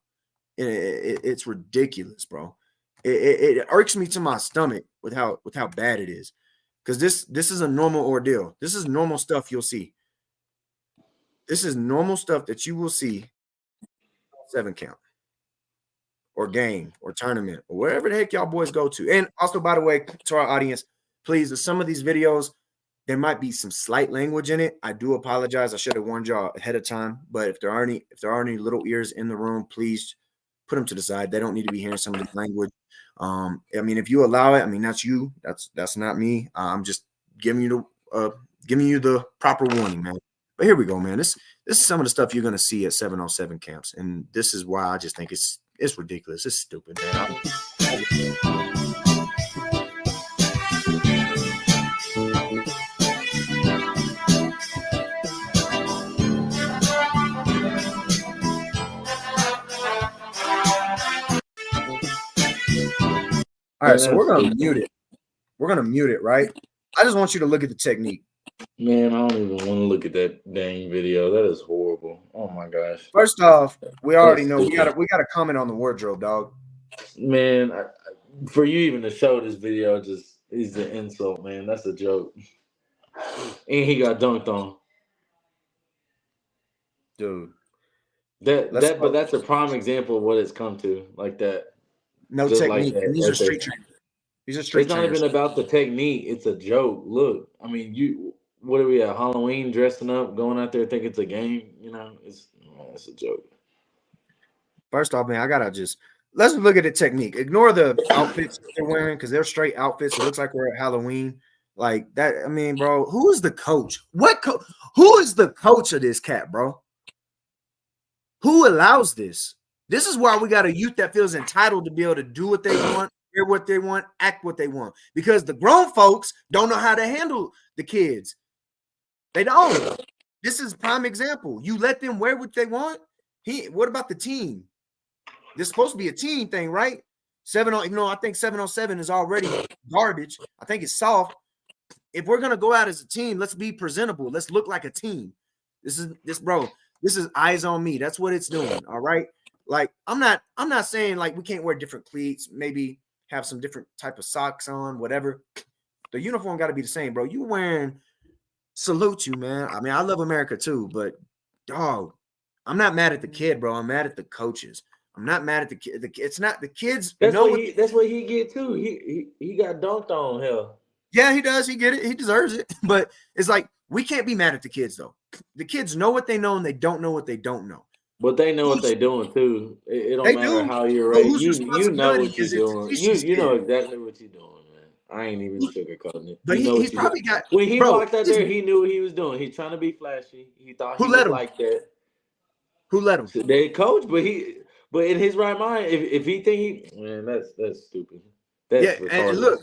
It's ridiculous, bro. It irks me to my stomach with how bad it is, because this is a normal ordeal. This is normal stuff you'll see. This is normal stuff that you will see 7 count or game or tournament or wherever the heck y'all boys go to. And also, by the way, to our audience, please, some of these videos, there might be some slight language in it. I do apologize. I should have warned y'all ahead of time. But if there are any little ears in the room, please put them to the side. They don't need to be hearing some of this language. I mean, if you allow it, I mean, that's you. That's not me. I'm just giving you the proper warning, man. But here we go, man. This is some of the stuff you're gonna see at 7-on-7 camps, and this is why I just think it's ridiculous. It's stupid, man. All right, so we're gonna mute it. We're gonna mute it, right? I just want you to look at the technique. Man, I don't even want to look at that dang video. That is horrible. Oh my gosh. First off, we already know we gotta comment on the wardrobe, dog. Man, for you even to show this video just is the insult, man. That's a joke. And he got dunked on. Dude. But that's a prime example of what it's come to. Like that. No just technique. like that. These are street trainers. These are street trainers. It's not even about the technique. It's a joke. Look, I mean, what are we at Halloween dressing up, going out there thinking it's a game? You know, it's a joke. First off, man, let's look at the technique. Ignore the outfits they're wearing because they're straight outfits. It looks like we're at Halloween. Like that. I mean, bro, who is the coach? Who is the coach of this cat, bro? Who allows this? This is why we got a youth that feels entitled to be able to do what they want, hear what they want, act what they want. Because the grown folks don't know how to handle the kids. They don't. This is a prime example. You let them wear what they want. What about the team? This is supposed to be a team thing, right? 7-on, even though I think 7-on-7 is already garbage. I think it's soft. If we're gonna go out as a team, let's be presentable. Let's look like a team. This is eyes on me. That's what it's doing. All right. Like I'm not saying like we can't wear different cleats, maybe have some different type of socks on, whatever. The uniform got to be the same, bro. You wearing, salute you, man. I mean, I love America too, but dog, I'm not mad at the kid, bro. I'm mad at the coaches. I'm not mad at the kid. It's not the kids. That's what he get too. He got dunked on. Hell, yeah, he does. He get it. He deserves it. But it's like we can't be mad at the kids though. The kids know what they know, and they don't know what they don't know. But they know what they're doing too. It don't matter how you're But raised. whose You know responsibility what you're is it to doing. teach these You know kids? exactly what you're doing, man. I ain't even sugarcoating it. But You know he's probably got. When he bro, walked out there, he knew what he was doing. He's trying to be flashy. He thought he Who was let him? like that. Who let him? They coach, but in his right mind, if he think man, that's stupid. That's Yeah, retarded. and look,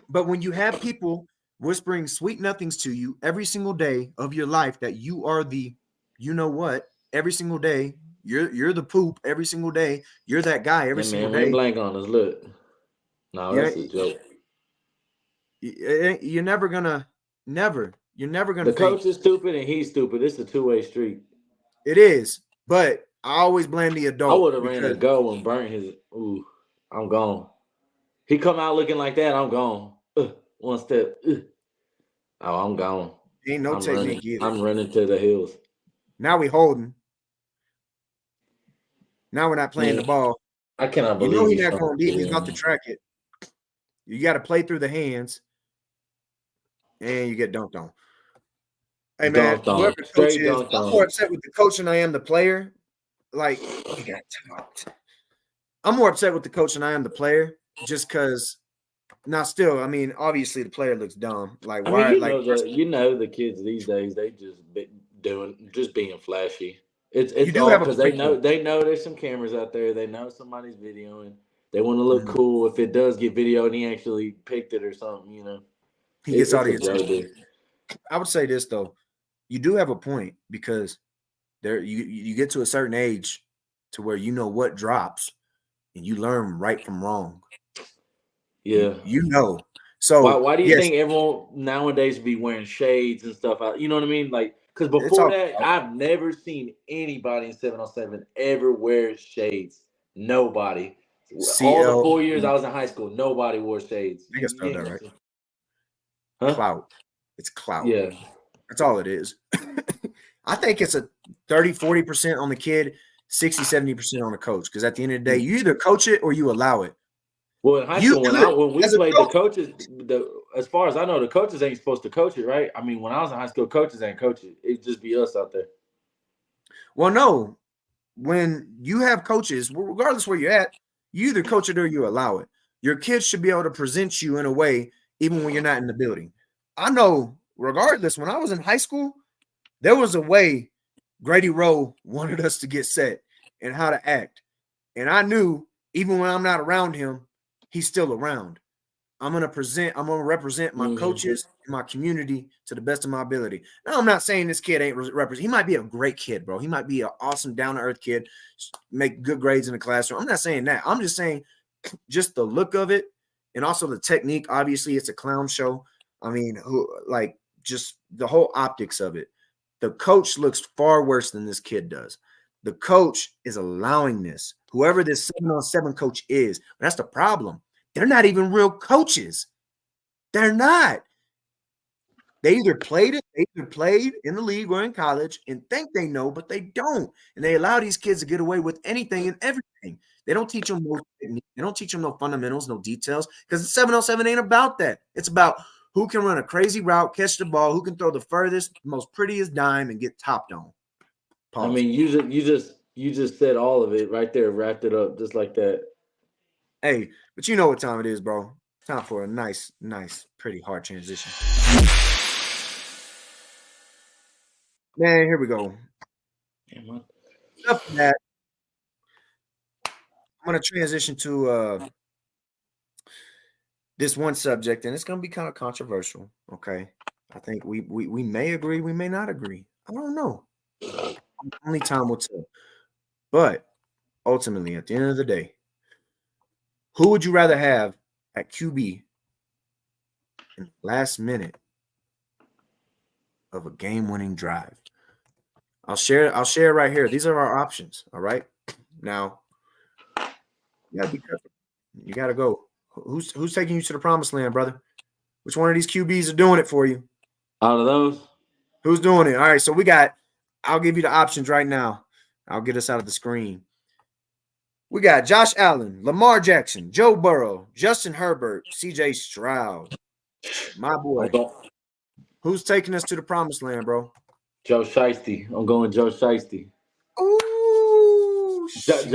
but when you have people whispering sweet nothings to you every single day of your life that you are the, you know what, every single day, you're the poop every single day, you're that guy every single man, day. blank on us. Look, no, that's a joke. You're never gonna The coach is stupid and he's stupid. It's a two-way street. It is, but I always blame the adult. I would have ran a go and burnt his. Ooh, I'm gone. He come out looking like that. I'm gone. One step. Oh, I'm gone. Ain't no technique either. I'm running to the hills. Now we holding. Now we're not playing the ball. I cannot believe you know he's not going to beat. He's about to track it. You got to play through the hands, and you get dunked on. Hey man, whoever the coach is, I'm more upset with the coach than I am the player. Like, he got topped. I'm more upset with the coach than I am the player, just because. Now, still, I mean, obviously the player looks dumb. Like, why? You know the kids these days, they just being flashy. It's do all have because they know there's some cameras out there. They know somebody's videoing. They want to look cool. If it does get video and he actually picked it or something, you know, he gets out of your attention. I would say this though, you do have a point because there you get to a certain age to where you know what drops and you learn right from wrong. Yeah, you know. So why do you think everyone nowadays be wearing shades and stuff out? You know what I mean? Like, because before that, I've never seen anybody in 707 ever wear shades. Nobody. All the 4 years I was in high school, nobody wore shades. I guess spelled that right. Huh? Clout. It's clout. Yeah. That's all it is. I think it's a 30-40% on the kid, 60-70% on the coach. Because at the end of the day, you either coach it or you allow it. Well, in high school, when we played, the coaches, as far as I know, the coaches ain't supposed to coach it, right? I mean, when I was in high school, coaches ain't coach it. It'd just be us out there. Well, no. When you have coaches, regardless where you're at, you either coach it or you allow it. Your kids should be able to present you in a way, even when you're not in the building. I know, regardless, when I was in high school, there was a way Grady Rowe wanted us to get set and how to act. And I knew, even when I'm not around him, he's still around. I'm going to represent my coaches and my community to the best of my ability. Now, I'm not saying this kid ain't represent. He might be a great kid, bro. He might be an awesome down-to-earth kid, make good grades in the classroom. I'm not saying that. I'm just saying just the look of it and also the technique. Obviously, it's a clown show. I mean, just the whole optics of it. The coach looks far worse than this kid does. The coach is allowing this. Whoever this 7-on-7 coach is, that's the problem. They're not even real coaches. They're not. They either played in the league or in college and think they know, but they don't. And they allow these kids to get away with anything and everything. They don't teach them no technique. They don't teach them no fundamentals, no details, because the 7-on-7 ain't about that. It's about who can run a crazy route, catch the ball, who can throw the furthest, most prettiest dime, and get topped on. Pause. I mean, you just said all of it right there, wrapped it up just like that. Hey, but you know what time it is, bro. Time for a nice, pretty hard transition. Man, here we go. Enough of that. I'm going to transition to this one subject, and it's going to be kind of controversial, okay? I think we may agree, we may not agree. I don't know. Only time will tell. But ultimately, at the end of the day, who would you rather have at QB in the last minute of a game-winning drive? I'll share right here. These are our options. All right. Now, you gotta be careful. You gotta go. Who's taking you to the promised land, brother? Which one of these QBs are doing it for you? Out of those, Who's doing it? All right, so I'll give you the options right now. I'll get us out of the screen. We got Josh Allen, Lamar Jackson, Joe Burrow, Justin Herbert, CJ Stroud. My boy. Who's taking us to the promised land, bro? Joe Shiesty. I'm going Joe Shiesty. Ooh, Josh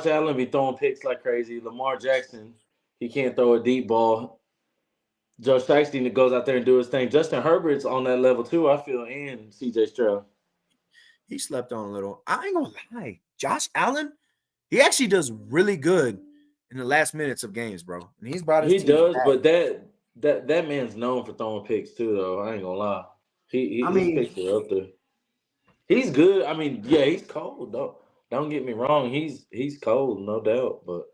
Allen be throwing picks like crazy. Lamar Jackson, he can't throw a deep ball. Joe Shiesty goes out there and do his thing. Justin Herbert's on that level too, I feel, and CJ Stroud. He slept on a little. I ain't gonna lie. Josh Allen, he actually does really good in the last minutes of games, bro. And he's brought his team back. But that man's known for throwing picks too, though. I ain't gonna lie. His picks are up there. He's good. I mean, yeah, he's cold, though. Don't get me wrong. He's cold, no doubt. But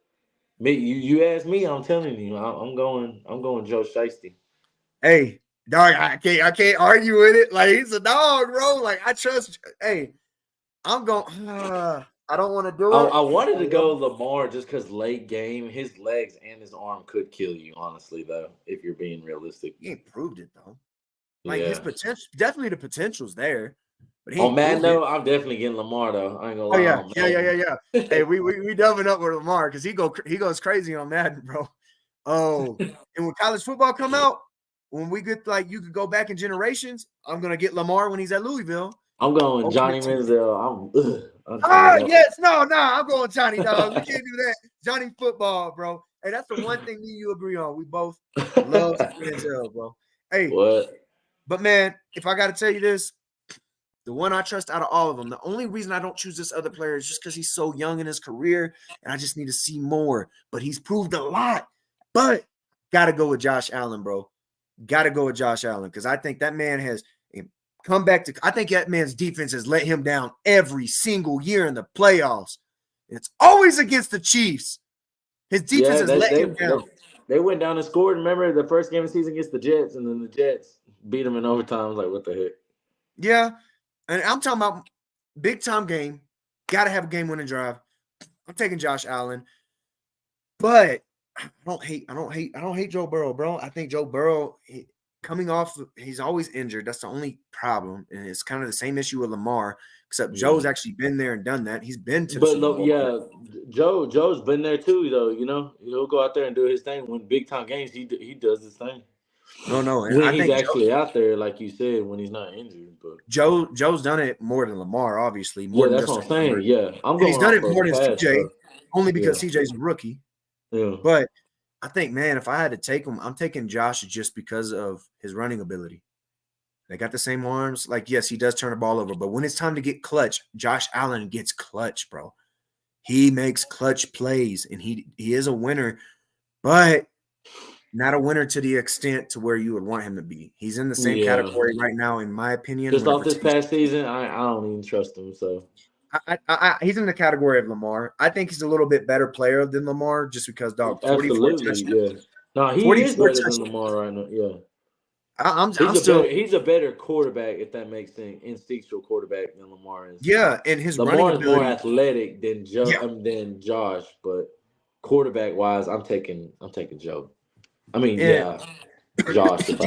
me, you ask me, I'm telling you, I'm going Joe Shiesty. Hey, dog, I can't argue with it. Like, he's a dog, bro. Like, I trust. Hey, I'm going. I don't want to do it. I wanted to go Lamar just because late game, his legs and his arm could kill you. Honestly, though, if you're being realistic, he ain't proved it though. Like his potential, definitely the potential's there. But on Madden, though, I'm definitely getting Lamar though. I ain't gonna lie. Yeah. Hey, we doubling up with Lamar because he goes crazy on Madden, bro. Oh, and when college football come out, when we get you could go back in generations, I'm gonna get Lamar when he's at Louisville. I'm going Johnny Manziel. Yes, no, I'm going Johnny, dog. We can't do that. Johnny football, bro. Hey, that's the one thing me and you agree on. We both love Manziel, bro. Hey, what? But man, if I got to tell you this, the one I trust out of all of them, the only reason I don't choose this other player is just because he's so young in his career, and I just need to see more. But he's proved a lot. But got to go with Josh Allen, bro. Got to go with Josh Allen because I think that man has come back to – I think that man's defense has let him down every single year in the playoffs. It's always against the Chiefs. His defense has let him down. They went down and scored. Remember the first game of the season against the Jets, and then the Jets beat them in overtime. I was like, what the heck? Yeah. And I'm talking about big-time game. Got to have a game-winning drive. I'm taking Josh Allen. But I don't hate Joe Burrow, bro. I think Joe Burrow coming off, he's always injured. That's the only problem. And it's kind of the same issue with Lamar, except Joe's actually been there and done that. He's been to the Super Bowl. Joe's been there too, though. You know, he'll go out there and do his thing. When big time games, he does his thing. No. And when he's actually out there, like you said, when he's not injured. But Joe's done it more than Lamar, obviously. More yeah, than that's what I'm saying. Yeah, he's done it more than CJ, only because CJ's a rookie. Yeah, but I think, man, if I had to take him, I'm taking Josh just because of his running ability. They got the same arms. Like, yes, he does turn the ball over, but when it's time to get clutch, Josh Allen gets clutch, bro. He makes clutch plays, and he is a winner, but not a winner to the extent to where you would want him to be. He's in the same category right now, in my opinion. Just off this past season, I don't even trust him. So he's in the category of Lamar. I think he's a little bit better player than Lamar, just because, dog, 44 touchdowns. Yeah. No, he is better than Lamar right now. Yeah. He's a better quarterback, if that makes sense. Instinctual quarterback than Lamar is. Yeah, and his Lamar running is ability, more athletic than Josh, but quarterback wise, I'm taking Joe. I mean, Josh. Do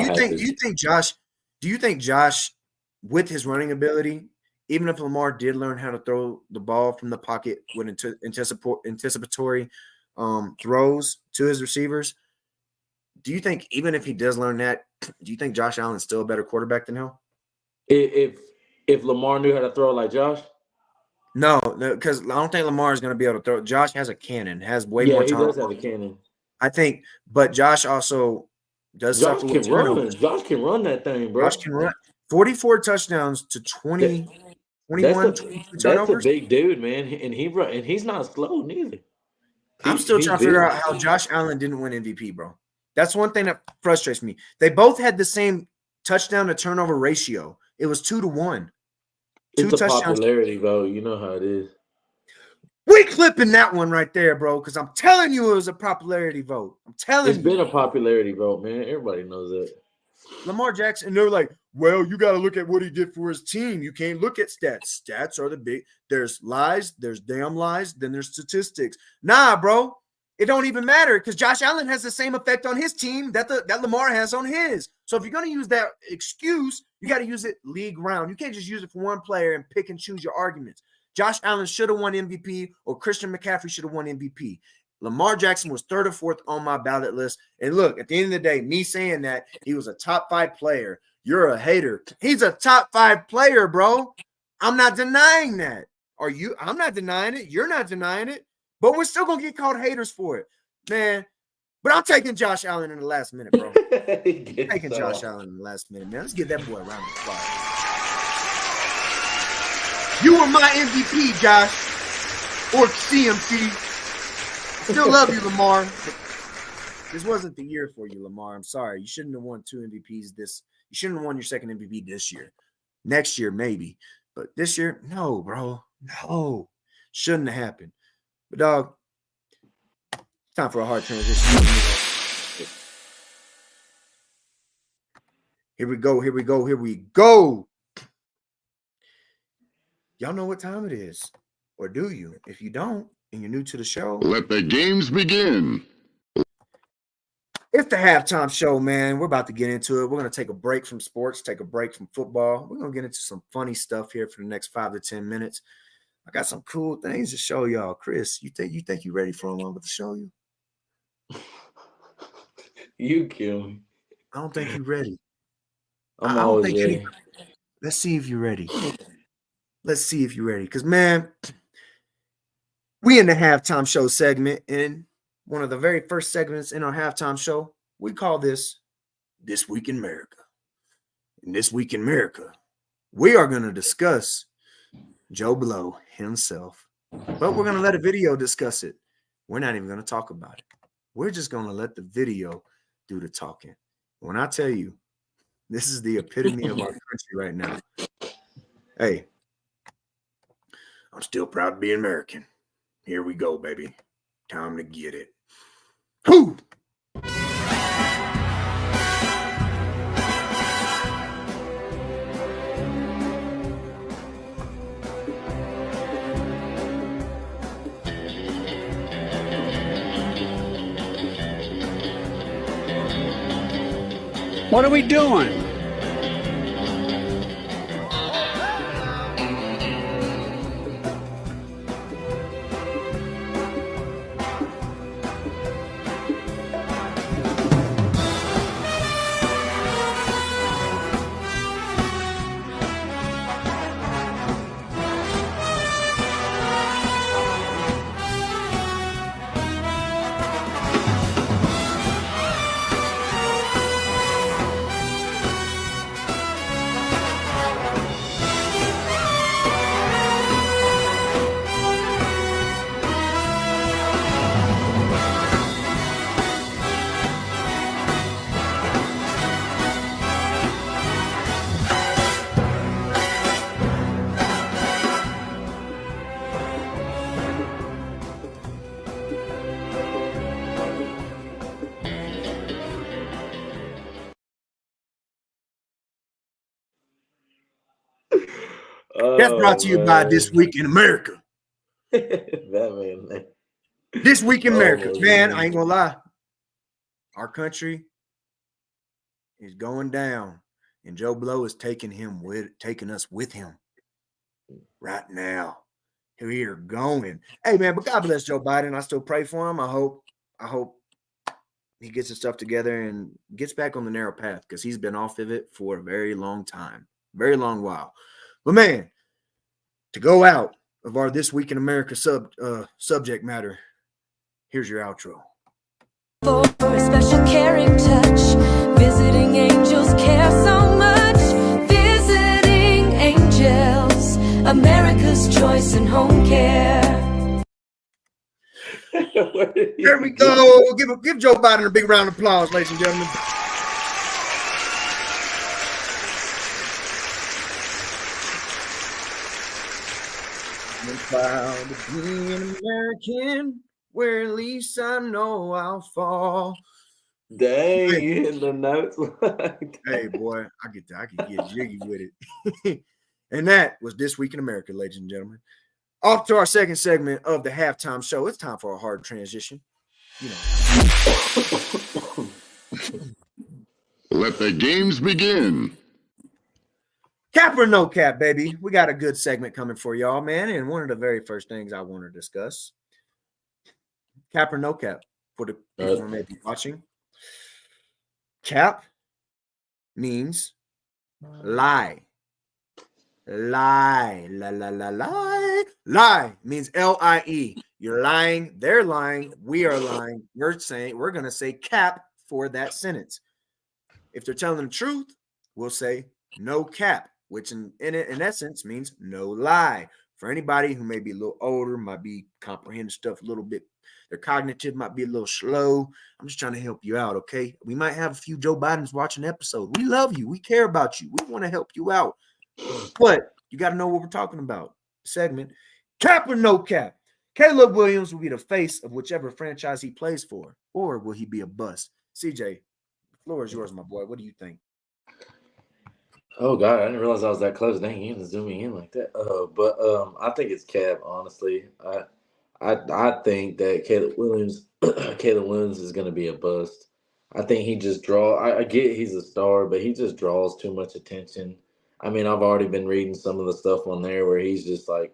you think Josh, with his running ability, even if Lamar did learn how to throw the ball from the pocket with anticipatory throws to his receivers, do you think even if he does learn that, do you think Josh Allen's still a better quarterback than him? If Lamar knew how to throw like Josh? No, because I don't think Lamar is going to be able to throw. Josh has a cannon, has way more time. He does have a cannon. I think, but Josh also does suffer with turnovers. Josh can run that thing, bro. Josh can run. 44 touchdowns to 21 turnovers. That's a big dude, man, and he's not slow neither. I'm still trying to figure out how Josh Allen didn't win MVP, bro. That's one thing that frustrates me. They both had the same touchdown to turnover ratio. It was 2-1. It's a popularity vote. You know how it is. We clipping that one right there, bro, because I'm telling you it was a popularity vote. It's been a popularity vote, man. Everybody knows that. Lamar Jackson, and they're like, well, you got to look at what he did for his team. You can't look at stats. Stats are the big – there's lies, there's damn lies, then there's statistics. Nah, bro. it don't even matter because Josh Allen has the same effect on his team that Lamar has on his. So if you're going to use that excuse, you got to use it league round. You can't just use it for one player and pick and choose your arguments. Josh Allen should have won MVP, or Christian McCaffrey should have won MVP. Lamar Jackson was 3rd or 4th on my ballot list. And look, at the end of the day, me saying that he was a top 5 player, you're a hater. He's a top 5 player, bro. I'm not denying that. Are you? I'm not denying it. You're not denying it. But we're still going to get called haters for it, man. But I'm taking Josh Allen in the last minute, bro. Taking Josh Allen in the last minute, man. Let's get that boy around the clock. You were my MVP, Josh. Or CMC. Still love you, Lamar. This wasn't the year for you, Lamar. I'm sorry. You shouldn't have won 2 MVPs this. You shouldn't have won your second MVP this year. Next year, maybe. But this year, no, bro. No. Shouldn't have happened. But, dog, time for a hard transition. Here we go. Here we go. Here we go. Y'all know what time it is. Or do you? If you don't, and you're new to the show, let the games begin. It's the halftime show, man. We're about to get into it. We're going to take a break from sports, take a break from football. We're going to get into some funny stuff here for the next 5 to 10 minutes. I got some cool things to show y'all. Chris, you think you ready for a moment to show you? You kill me. I don't think you're ready. I'm always ready. Let's see if you're ready. Let's see if you're ready. Because, man, we in the halftime show segment, and one of the very first segments in our halftime show, we call this Week in Merica. In This Week in Merica, we are going to discuss Joe Blow himself. But we're going to let a video discuss it. We're not even going to talk about it. We're just going to let the video do the talking. When I tell you, this is the epitome of our country right now. Hey, I'm still proud to be an American. Here we go, baby. Time to get it. Whew. What are we doing? That's brought to you by This Week in America. That man. This Week in America. Man, I ain't gonna lie. Our country is going down, and Joe Blow is taking us with him right now. We are going. Hey, man, but God bless Joe Biden. I still pray for him. I hope he gets his stuff together and gets back on the narrow path, because he's been off of it for a very long time, very long while. But, man, to go out of our This Week in America subject matter, here's your outro. For a special caring touch, visiting angels care so much. Visiting angels, America's choice in home care. There we go. Give Joe Biden a big round of applause, ladies and gentlemen. I'm proud to be an American, where at least I know I'll fall. Dang, you hitting the notes. Hey, boy, I can get jiggy with it. And that was This Week in America, ladies and gentlemen. Off to our second segment of the halftime show. It's time for a hard transition. you know. Let the games begin. Cap or no cap, baby? We got a good segment coming for y'all, man. And one of the very first things I want to discuss, cap or no cap, for the people who may be watching. Cap means lie. Lie. Lie means L-I-E. You're lying, they're lying, we are lying. We're going to say cap for that sentence. If they're telling the truth, we'll say no cap, which in essence means no lie. For anybody who may be a little older, might be comprehending stuff a little bit, their cognitive might be a little slow. I'm just trying to help you out, okay? We might have a few Joe Bidens watching the episode. We love you. We care about you. We want to help you out. But you got to know what we're talking about. Segment, cap or no cap? Caleb Williams will be the face of whichever franchise he plays for, or will he be a bust? CJ, the floor is yours, my boy. What do you think? Oh God, I didn't realize I was that close. Dang, you didn't zoom me in like that. I think it's Cap. Honestly, I think that Caleb Williams is going to be a bust. I think he just I get he's a star, but he just draws too much attention. I mean, I've already been reading some of the stuff on there where he's just like,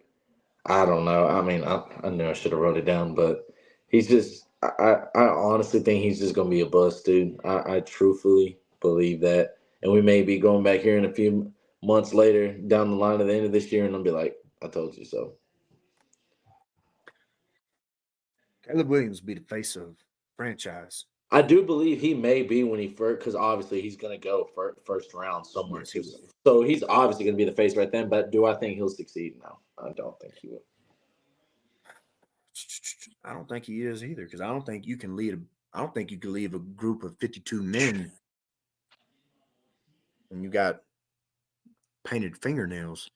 I don't know. I mean, I know I should have wrote it down, but he's just. I honestly think he's just going to be a bust, dude. I truthfully believe that. And we may be going back here in a few months later down the line at the end of this year, and I'll be like, I told you so. Caleb Williams will be the face of franchise. I do believe he may be when he first, because obviously he's going to go first round somewhere. Yes, so he's obviously going to be the face right then, but do I think he'll succeed? No, I don't think he will. I don't think he is either, because I don't think you can lead a group of 52 men when you got painted fingernails.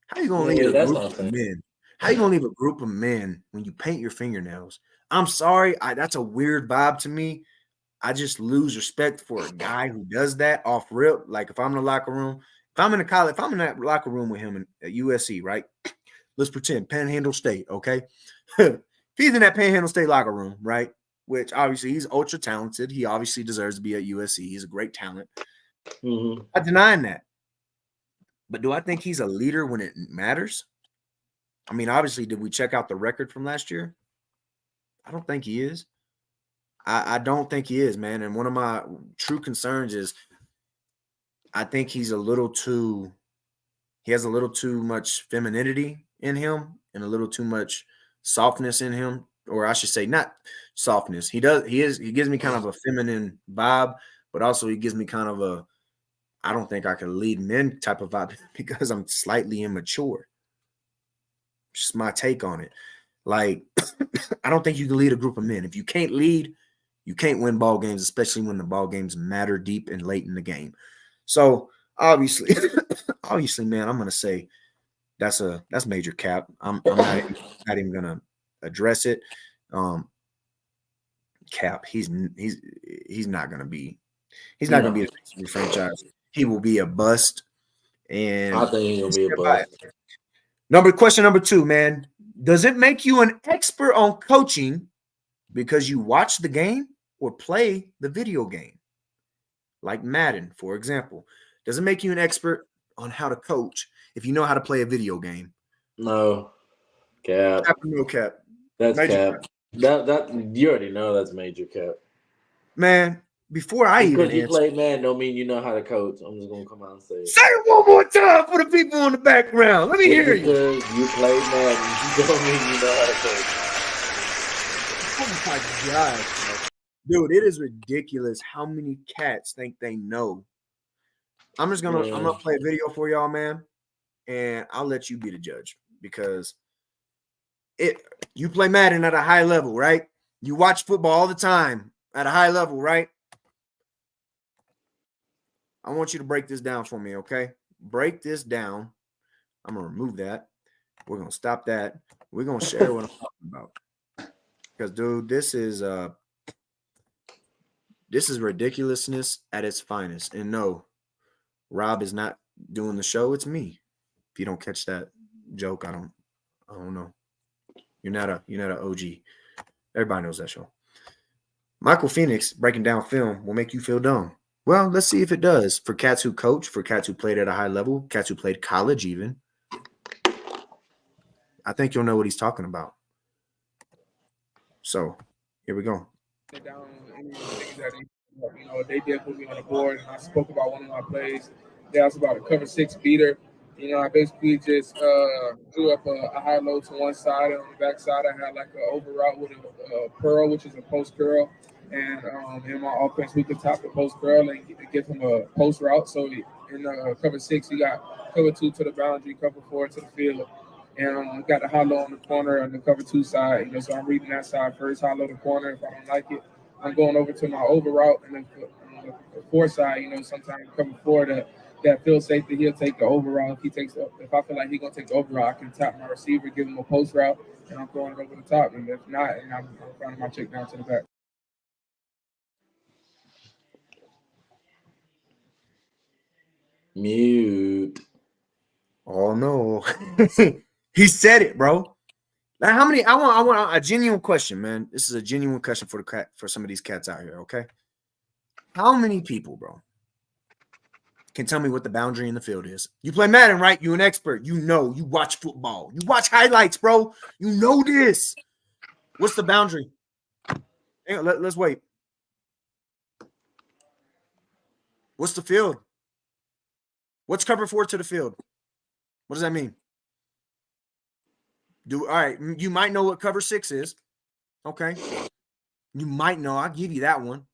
How you gonna lead a group of men? How you gonna leave a group of men when you paint your fingernails? I'm sorry, that's a weird vibe to me. I just lose respect for a guy who does that off rip. Like if I'm in the locker room, if I'm in that locker room with him at USC, right? Let's pretend Panhandle State, okay? If he's in that Panhandle State locker room, right? Which obviously he's ultra talented. He obviously deserves to be at USC. He's a great talent. Mm-hmm. I'm denying that. But do I think he's a leader when it matters? I mean, obviously, did we check out the record from last year? I don't think he is. I don't think he is, man. And one of my true concerns is I think he has a little too much femininity in him and a little too much softness in him. Or I should say not softness. He gives me kind of a feminine vibe, but also he gives me kind of a I don't think I can lead men type of vibe because I'm slightly immature. Just my take on it. Like, I don't think you can lead a group of men. If you can't lead, you can't win ball games, especially when the ball games matter deep and late in the game. So obviously, man, I'm gonna say that's major cap. I'm not even gonna address it. Cap, he's not gonna be a franchise. He will be a bust. And I think he'll be a bust. Question number 2, man. Does it make you an expert on coaching because you watch the game or play the video game? Like Madden, for example. Does it make you an expert on how to coach if you know how to play a video game? No. Cap. Cap or no cap? That's major cap. That you already know that's major cap. Man, before I because even you play Madden don't mean you know how to coach. I'm just gonna come out and say it. Say it one more time for the people in the background. Let me hear you. Because you play Madden, you don't mean you know how to coach. Oh my gosh, dude, it is ridiculous how many cats think they know. I'm gonna play a video for y'all, man, and I'll let you be the judge because you play Madden at a high level, right? You watch football all the time at a high level, right? I want you to break this down for me, okay? Break this down. I'm going to remove that. We're going to stop that. We're going to share what I'm talking about. Because, dude, this is ridiculousness at its finest. And no, Rob is not doing the show. It's me. If you don't catch that joke, I don't know. You're not an OG. Everybody knows that show. Michael Phoenix breaking down film will make you feel dumb. Well, let's see if it does. For cats who coach, for cats who played at a high level, cats who played college even. I think you'll know what he's talking about. So, here we go. Down any things that they did put me on the board. And I spoke about one of my plays. They asked about a cover 6 beater. I basically just drew up a high low to one side, and on the back side I had like an over route with a curl, which is a post curl. And in my offense, we could top the post curl and give him a post route. So in cover 6, you got cover 2 to the boundary, cover 4 to the field. And got the high low on the corner on the cover 2 side. So I'm reading that side first, high low the corner. If I don't like it, I'm going over to my over route. And then the 4 side, sometimes cover 4 that feels safety, he'll take the over route. If I feel like he's gonna take the over route, I can tap my receiver, give him a post route, and I'm throwing it over the top. And if not, and I'm finding my check down to the back. Mute. Oh no. He said it, bro. Now, how many? I want a genuine question, man. This is a genuine question for some of these cats out here, okay? How many people, bro, can tell me what the boundary in the field is? You play Madden, right? You're an expert. You watch football. You watch highlights, bro. You know this. What's the boundary? Hang on, let's wait. What's the field? What's cover 4 to the field? What does that mean? All right, you might know what cover 6 is. Okay. You might know. I'll give you that one.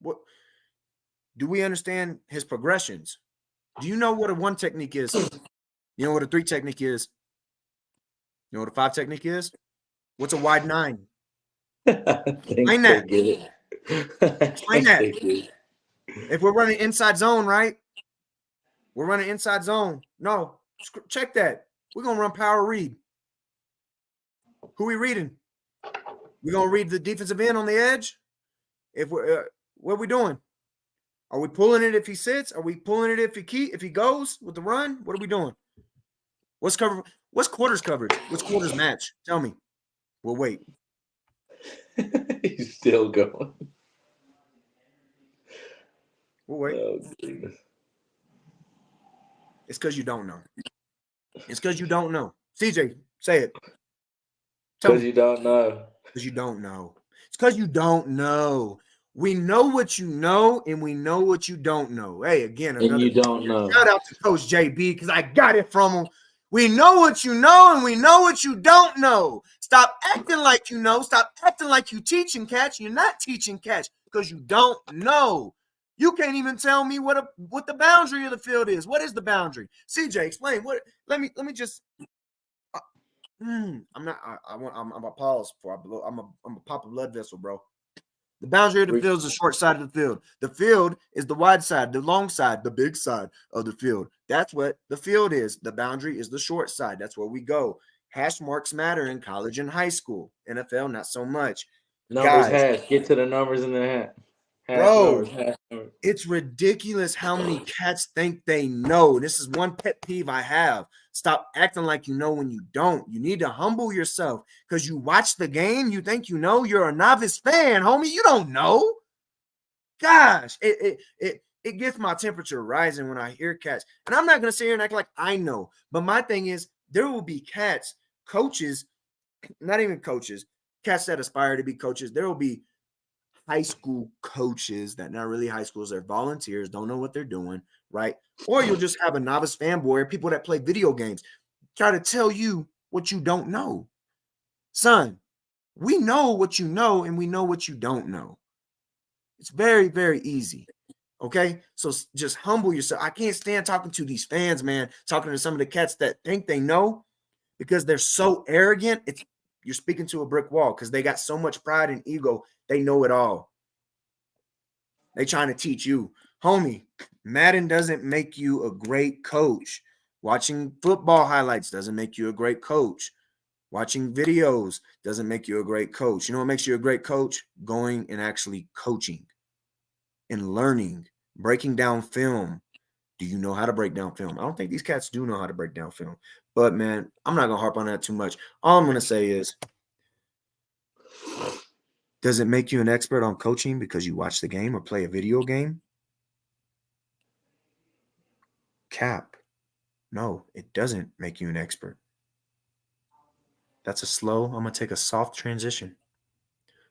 What do we understand his progressions? Do you know what a 1 technique is? You know what a 3 technique is? You know what a 5 technique is? What's a wide 9? Explain that. Get it. Explain that. If we're running inside zone, right? We're running inside zone. No, check that. We're going to run power read. Who are we reading? We're going to read the defensive end on the edge? What are we doing? Are we pulling it if he sits? Are we pulling it if he goes with the run? What are we doing? What's quarters coverage? What's quarters match? Tell me. We'll wait. He's still going. We'll wait. Oh, goodness. It's because you don't know. It's because you don't know. CJ, say it. Because you don't know. Because you don't know. It's because you don't know. We know what you know, and we know what you don't know. Hey, again, and you don't know. Shout out to Coach JB because I got it from him. We know what you know, and we know what you don't know. Stop acting like you know. Stop acting like you teaching catch. You're not teaching catch because you don't know. You can't even tell me what the boundary of the field is. What is the boundary? CJ, explain. What? Let me just. I'm a pause before I blow. I'm a pop a blood vessel, bro. The boundary of the field is the short side of the field. The field is the wide side, the long side, the big side of the field. That's what the field is. The boundary is the short side. That's where we go. Hash marks matter in college and high school. NFL, not so much. Numbers, hash. Get to the numbers in the hat. Bro, it's ridiculous how many cats think they know. This is one pet peeve I have. Stop acting like you know when you don't. You need to humble yourself because you watch the game. You think you know. You're a novice fan, homie. You don't know. Gosh, it gets my temperature rising when I hear cats. And I'm not going to sit here and act like I know. But my thing is there will be cats, coaches, not even coaches, cats that aspire to be coaches. There will be high school coaches that not really high schools, they're volunteers, don't know what they're doing, right? Or you'll just have a novice fanboy or people that play video games try to tell you what you don't know. Son, we know what you know and we know what you don't know. It's very, very easy. Okay? So just humble yourself. I can't stand talking to these fans, man, talking to some of the cats that think they know because they're so arrogant. You're speaking to a brick wall because they got so much pride and ego. They know it all. They trying to teach you. Homie, Madden doesn't make you a great coach. Watching football highlights doesn't make you a great coach. Watching videos doesn't make you a great coach. You know what makes you a great coach? Going and actually coaching and learning, breaking down film. Do you know how to break down film? I don't think these cats do know how to break down film. But, man, I'm not going to harp on that too much. All I'm going to say is Does it make you an expert on coaching because you watch the game or play a video game? Cap. No, it doesn't make you an expert. That's a slow. I'm going to take a soft transition.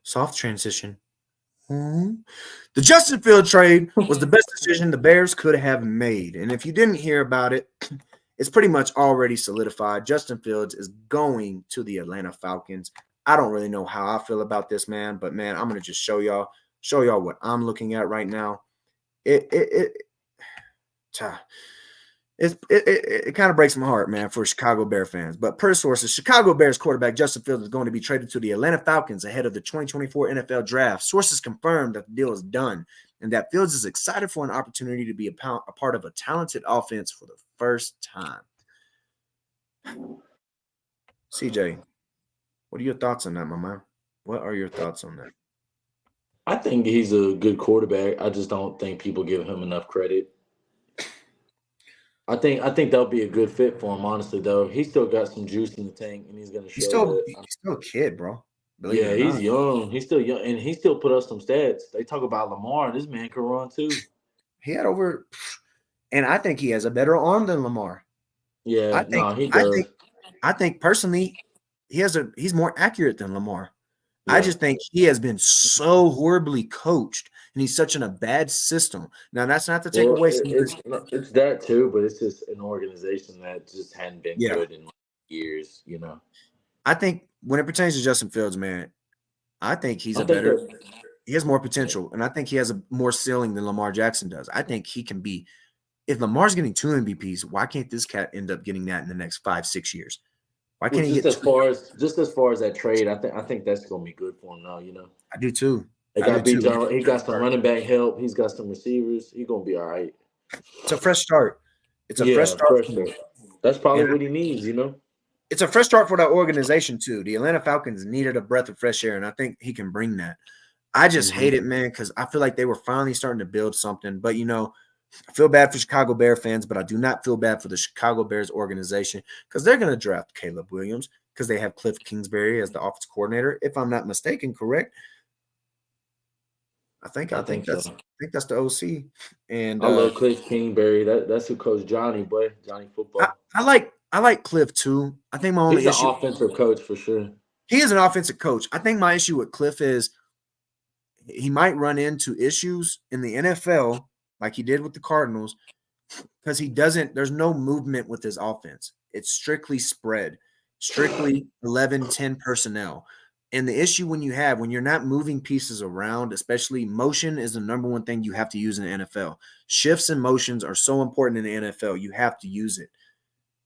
Soft transition. The Justin Field trade was the best decision the Bears could have made. And if you didn't hear about it, it's pretty much already solidified. Justin Fields is going to the Atlanta Falcons. I don't really know how I feel about this, man, but man, I'm going to just show y'all what I'm looking at right now. It kind of breaks my heart, man, for Chicago Bear fans. But per sources, Chicago Bears quarterback Justin Fields is going to be traded to the Atlanta Falcons ahead of the 2024 NFL Draft. Sources confirmed that the deal is done and that Fields is excited for an opportunity to be a part of a talented offense for the first time. CJ, what are your thoughts on that, my man? What are your thoughts on that? I think he's a good quarterback. I just don't think people give him enough credit. I think that'll be a good fit for him, honestly, though. He's still got some juice in the tank, and he's going to show He's still a kid, bro. Yeah, he's young. He's still young, and he still put up some stats. They talk about Lamar. This man can run, too. He had over – and I think he has a better arm than Lamar. Yeah, he does. I think personally, he's more accurate than Lamar. Yeah. I just think he has been so horribly coached, and he's such in a bad system. Now, that's not to take away from it's that too, but it's just an organization that just hadn't been good in years, you know. I think when it pertains to Justin Fields, man, I think he has more potential, and I think he has a more ceiling than Lamar Jackson does. I think he can be – if Lamar's getting 2 MVPs, why can't this cat end up getting that in the next 5-6 years? Why can't he get as far as that trade? I think that's gonna be good for him now. You know, I do too. He got some running back help. He's got some receivers. He's gonna be all right. It's a fresh start. Fresh start. That's probably what he needs. You know, it's a fresh start for that organization too. The Atlanta Falcons needed a breath of fresh air, and I think he can bring that. I just hate it, man, because I feel like they were finally starting to build something. But you know, I feel bad for Chicago Bear fans, but I do not feel bad for the Chicago Bears organization because they're going to draft Caleb Williams because they have Cliff Kingsbury as the offensive coordinator, if I'm not mistaken, correct? I think that's the OC. And I love Cliff Kingsbury. That's who coached Johnny football. I like Cliff too. I think my only he's an offensive coach for sure. He is an offensive coach. I think my issue with Cliff is he might run into issues in the NFL like he did with the Cardinals, because there's no movement with his offense. It's strictly spread, strictly 11, 10 personnel. And the issue when you're not moving pieces around, especially motion is the number one thing you have to use in the NFL. Shifts and motions are so important in the NFL. You have to use it.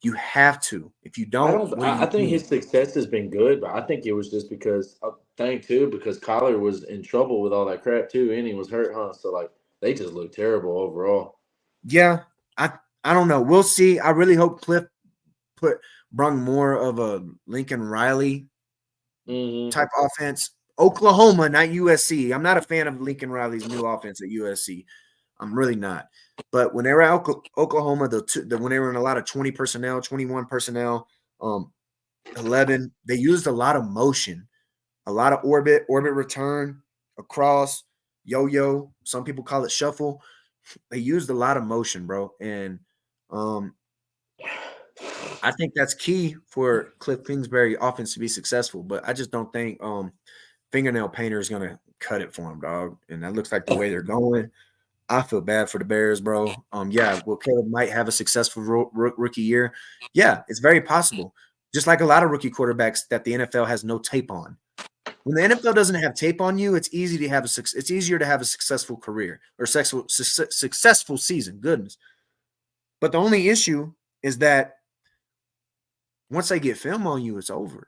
You have to. If you don't, I think his success has been good, but I think it was just because Kyler was in trouble with all that crap too, and he was hurt, huh? So like, they just look terrible overall. Yeah, I don't know. We'll see. I really hope Cliff brung more of a Lincoln Riley type offense. Oklahoma, not USC. I'm not a fan of Lincoln Riley's new offense at USC. I'm really not. But when they were at Oklahoma, when they were in a lot of 20 personnel, 21 personnel, 11, they used a lot of motion, a lot of orbit return, across, yo-yo. Some people call it shuffle. They used a lot of motion, bro. And I think that's key for Cliff Kingsbury offense to be successful. But I just don't think fingernail painter is going to cut it for him, dog. And that looks like the way they're going. I feel bad for the Bears, bro. Caleb might have a successful rookie year. Yeah, it's very possible. Just like a lot of rookie quarterbacks that the NFL has no tape on. When the NFL doesn't have tape on you, it's easier to have a successful career or successful season. Goodness. But the only issue is that once they get film on you, it's over.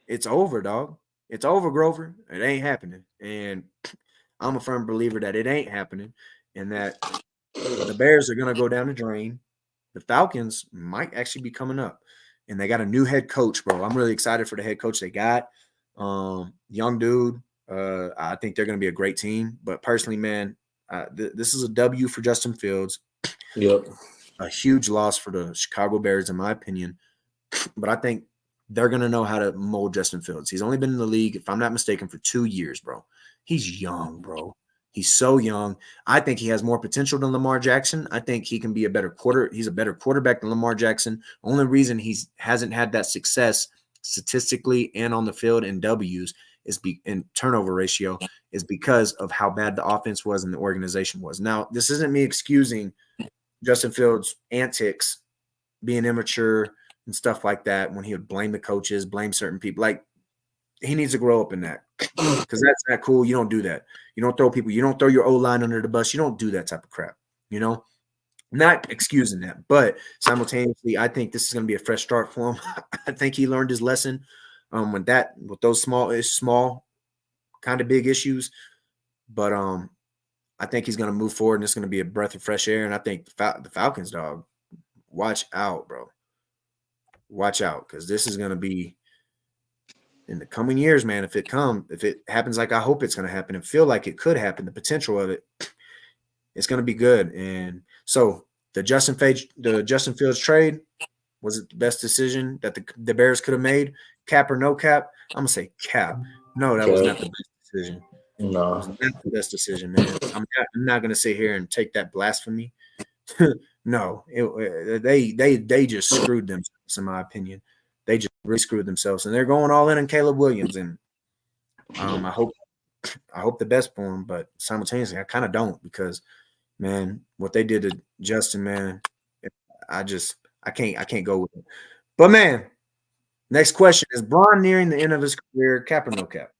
It's over, dog. It's over, Grover. It ain't happening. And I'm a firm believer that it ain't happening and that the Bears are going to go down the drain. The Falcons might actually be coming up. And they got a new head coach, bro. I'm really excited for the head coach they got. Young dude. I think they're going to be a great team. But personally, man, this is a W for Justin Fields. Yep. A huge loss for the Chicago Bears, in my opinion. But I think they're going to know how to mold Justin Fields. He's only been in the league, if I'm not mistaken, for 2 years, bro. He's young, bro. He's so young. I think he has more potential than Lamar Jackson. I think he can be he's a better quarterback than Lamar Jackson. Only reason he hasn't had that success statistically and on the field in W's in turnover ratio is because of how bad the offense was and the organization was. Now, this isn't me excusing Justin Fields' antics, being immature and stuff like that when he would blame the coaches, blame certain people. Like, he needs to grow up in that because that's not cool. You don't do that. You don't throw your O-line under the bus. You don't do that type of crap, Not excusing that, but simultaneously, I think this is going to be a fresh start for him. I think he learned his lesson with those small kind of big issues. But I think he's going to move forward, and it's going to be a breath of fresh air. And I think the Falcons, dog, watch out, bro. Watch out, because this is going to be in the coming years, man. If it happens like I hope it's going to happen and feel like it could happen, the potential of it, it's going to be good. And so the Justin Fields trade, was it the best decision that the Bears could have made? Cap or no cap? I'm going to say cap. No, that was not the best decision. No. It was not the best decision, man. I'm not going to sit here and take that blasphemy. No, they just screwed themselves, in my opinion. They just really screwed themselves, and they're going all in on Caleb Williams. And I hope the best for him, but simultaneously, I kind of don't, because, man, what they did to Justin, man, I can't go with it. But, man, next question: is Braun nearing the end of his career? Cap or no cap?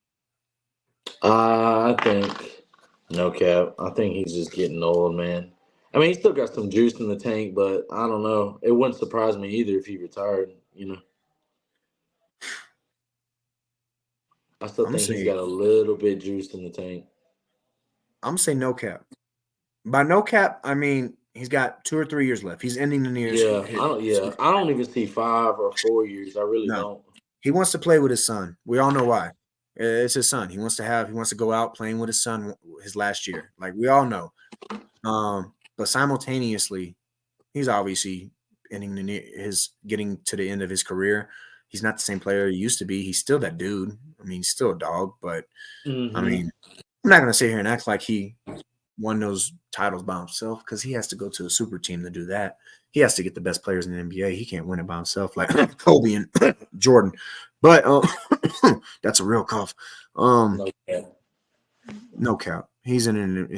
I think no cap. I think he's just getting old, man. I mean, he's still got some juice in the tank, but I don't know. It wouldn't surprise me either if he retired, I still think he's got a little bit juice in the tank. I'm going to say no cap. By no cap, I mean he's got 2 or 3 years left. He's ending the year. I don't even see 5 or 4 years. I really don't. He wants to play with his son. We all know why. It's his son. He wants to go out playing with his son his last year. Like, we all know. But simultaneously, he's obviously getting to the end of his career. He's not the same player he used to be. He's still that dude. I mean, he's still a dog, but I mean, I'm not going to sit here and act like he won those titles by himself, because he has to go to a super team to do that. He has to get the best players in the NBA. He can't win it by himself like Kobe and Jordan. But that's a real cough. No cap. He's in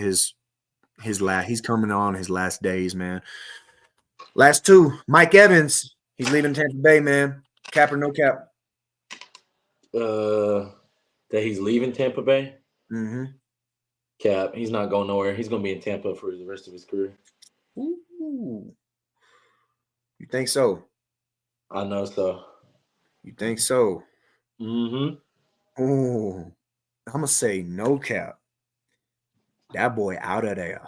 he's coming on his last days, man. Last 2. Mike Evans, he's leaving Tampa Bay, man. Cap or no cap? That he's leaving Tampa Bay? Mm-hmm. Cap. He's not going nowhere. He's going to be in Tampa for the rest of his career. Ooh. You think so? I know so. You think so? Mm-hmm. Ooh. I'm going to say no cap. That boy out of there.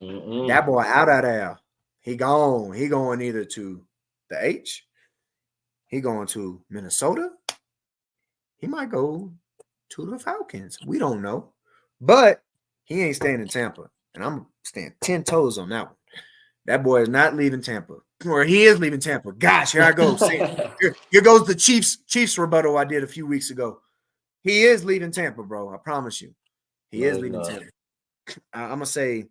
That boy out of there. He gone. He going either to the H. He going to Minnesota. He might go to the Falcons. We don't know. But he ain't staying in Tampa. And I'm staying 10 toes on that one. That boy is not leaving Tampa. Or he is leaving Tampa. Gosh, here I go. Here goes the Chiefs rebuttal I did a few weeks ago. He is leaving Tampa, bro. I promise you. He is leaving Tampa. I'm going to say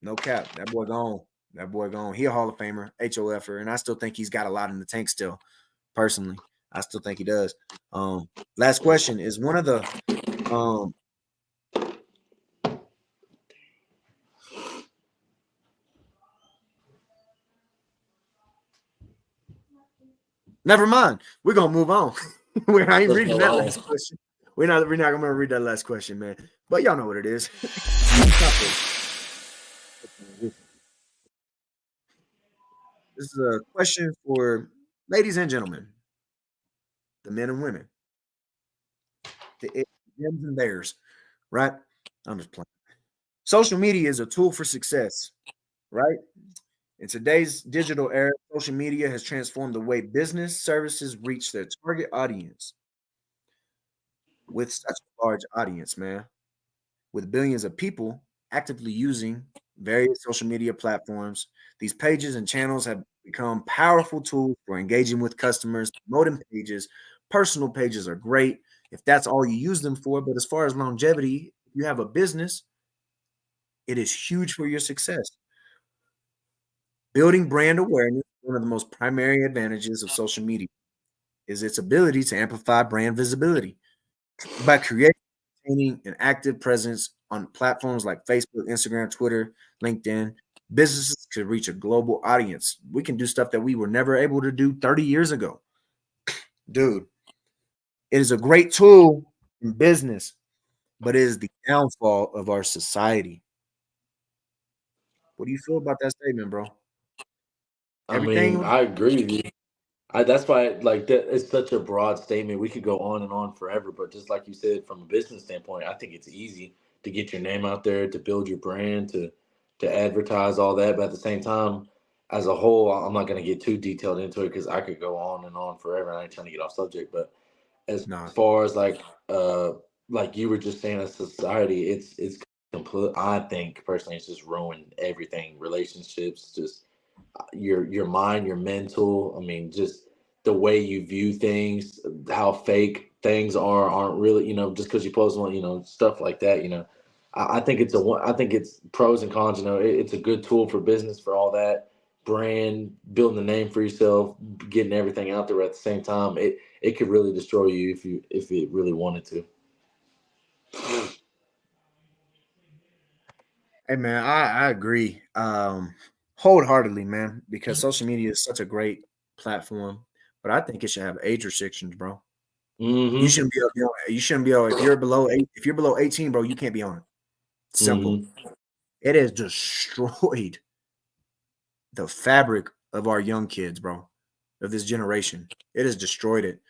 no cap. That boy gone. That boy gone. He a Hall of Famer, HOFer, and I still think he's got a lot in the tank still, personally. I still think he does. Last question is one of the never mind. We're gonna move on. I ain't reading that last question. We're not gonna read that last question, man. But y'all know what it is. This is a question for ladies and gentlemen, the men and women, the Dems and Bears, right? I'm just playing. Social media is a tool for success, right? In today's digital era, social media has transformed the way business services reach their target audience. With such a large audience, man, with billions of people actively using various social media platforms, these pages and channels have become powerful tools for engaging with customers, promoting pages. Personal pages are great if that's all you use them for. But as far as longevity, if you have a business, it is huge for your success. Building brand awareness, one of the most primary advantages of social media, is its ability to amplify brand visibility. By creating an active presence on platforms like Facebook, Instagram, Twitter, LinkedIn, businesses could reach a global audience. We can do stuff that we were never able to do 30 years ago. Dude, it is a great tool in business, but it is the downfall of our society. What do you feel about that statement, bro? I mean, I agree with you. That's why, like, that it's such a broad statement. We could go on and on forever, but just like you said, from a business standpoint, I think it's easy to get your name out there, to build your brand, to advertise all that. But at the same time, as a whole, I'm not going to get too detailed into it because I could go on and on forever. And I ain't trying to get off subject, but as far as like you were just saying, as society, it's complete. I think personally, it's just ruined everything. Relationships, just your mind, your mental. I mean, just the way you view things, how fake things aren't really, just because you post one, stuff like that. I think I think it's pros and cons. It's a good tool for business, for all that brand, building the name for yourself, getting everything out there. At the same time, it could really destroy you if it really wanted to. Hey man, I agree wholeheartedly, man, because social media is such a great platform, but I think it should have age restrictions, bro. You shouldn't be able to be on it. You shouldn't be able, if you're below 18, bro, you can't be on it. Simple. It has destroyed the fabric of our young kids, bro, of this generation. It has destroyed it.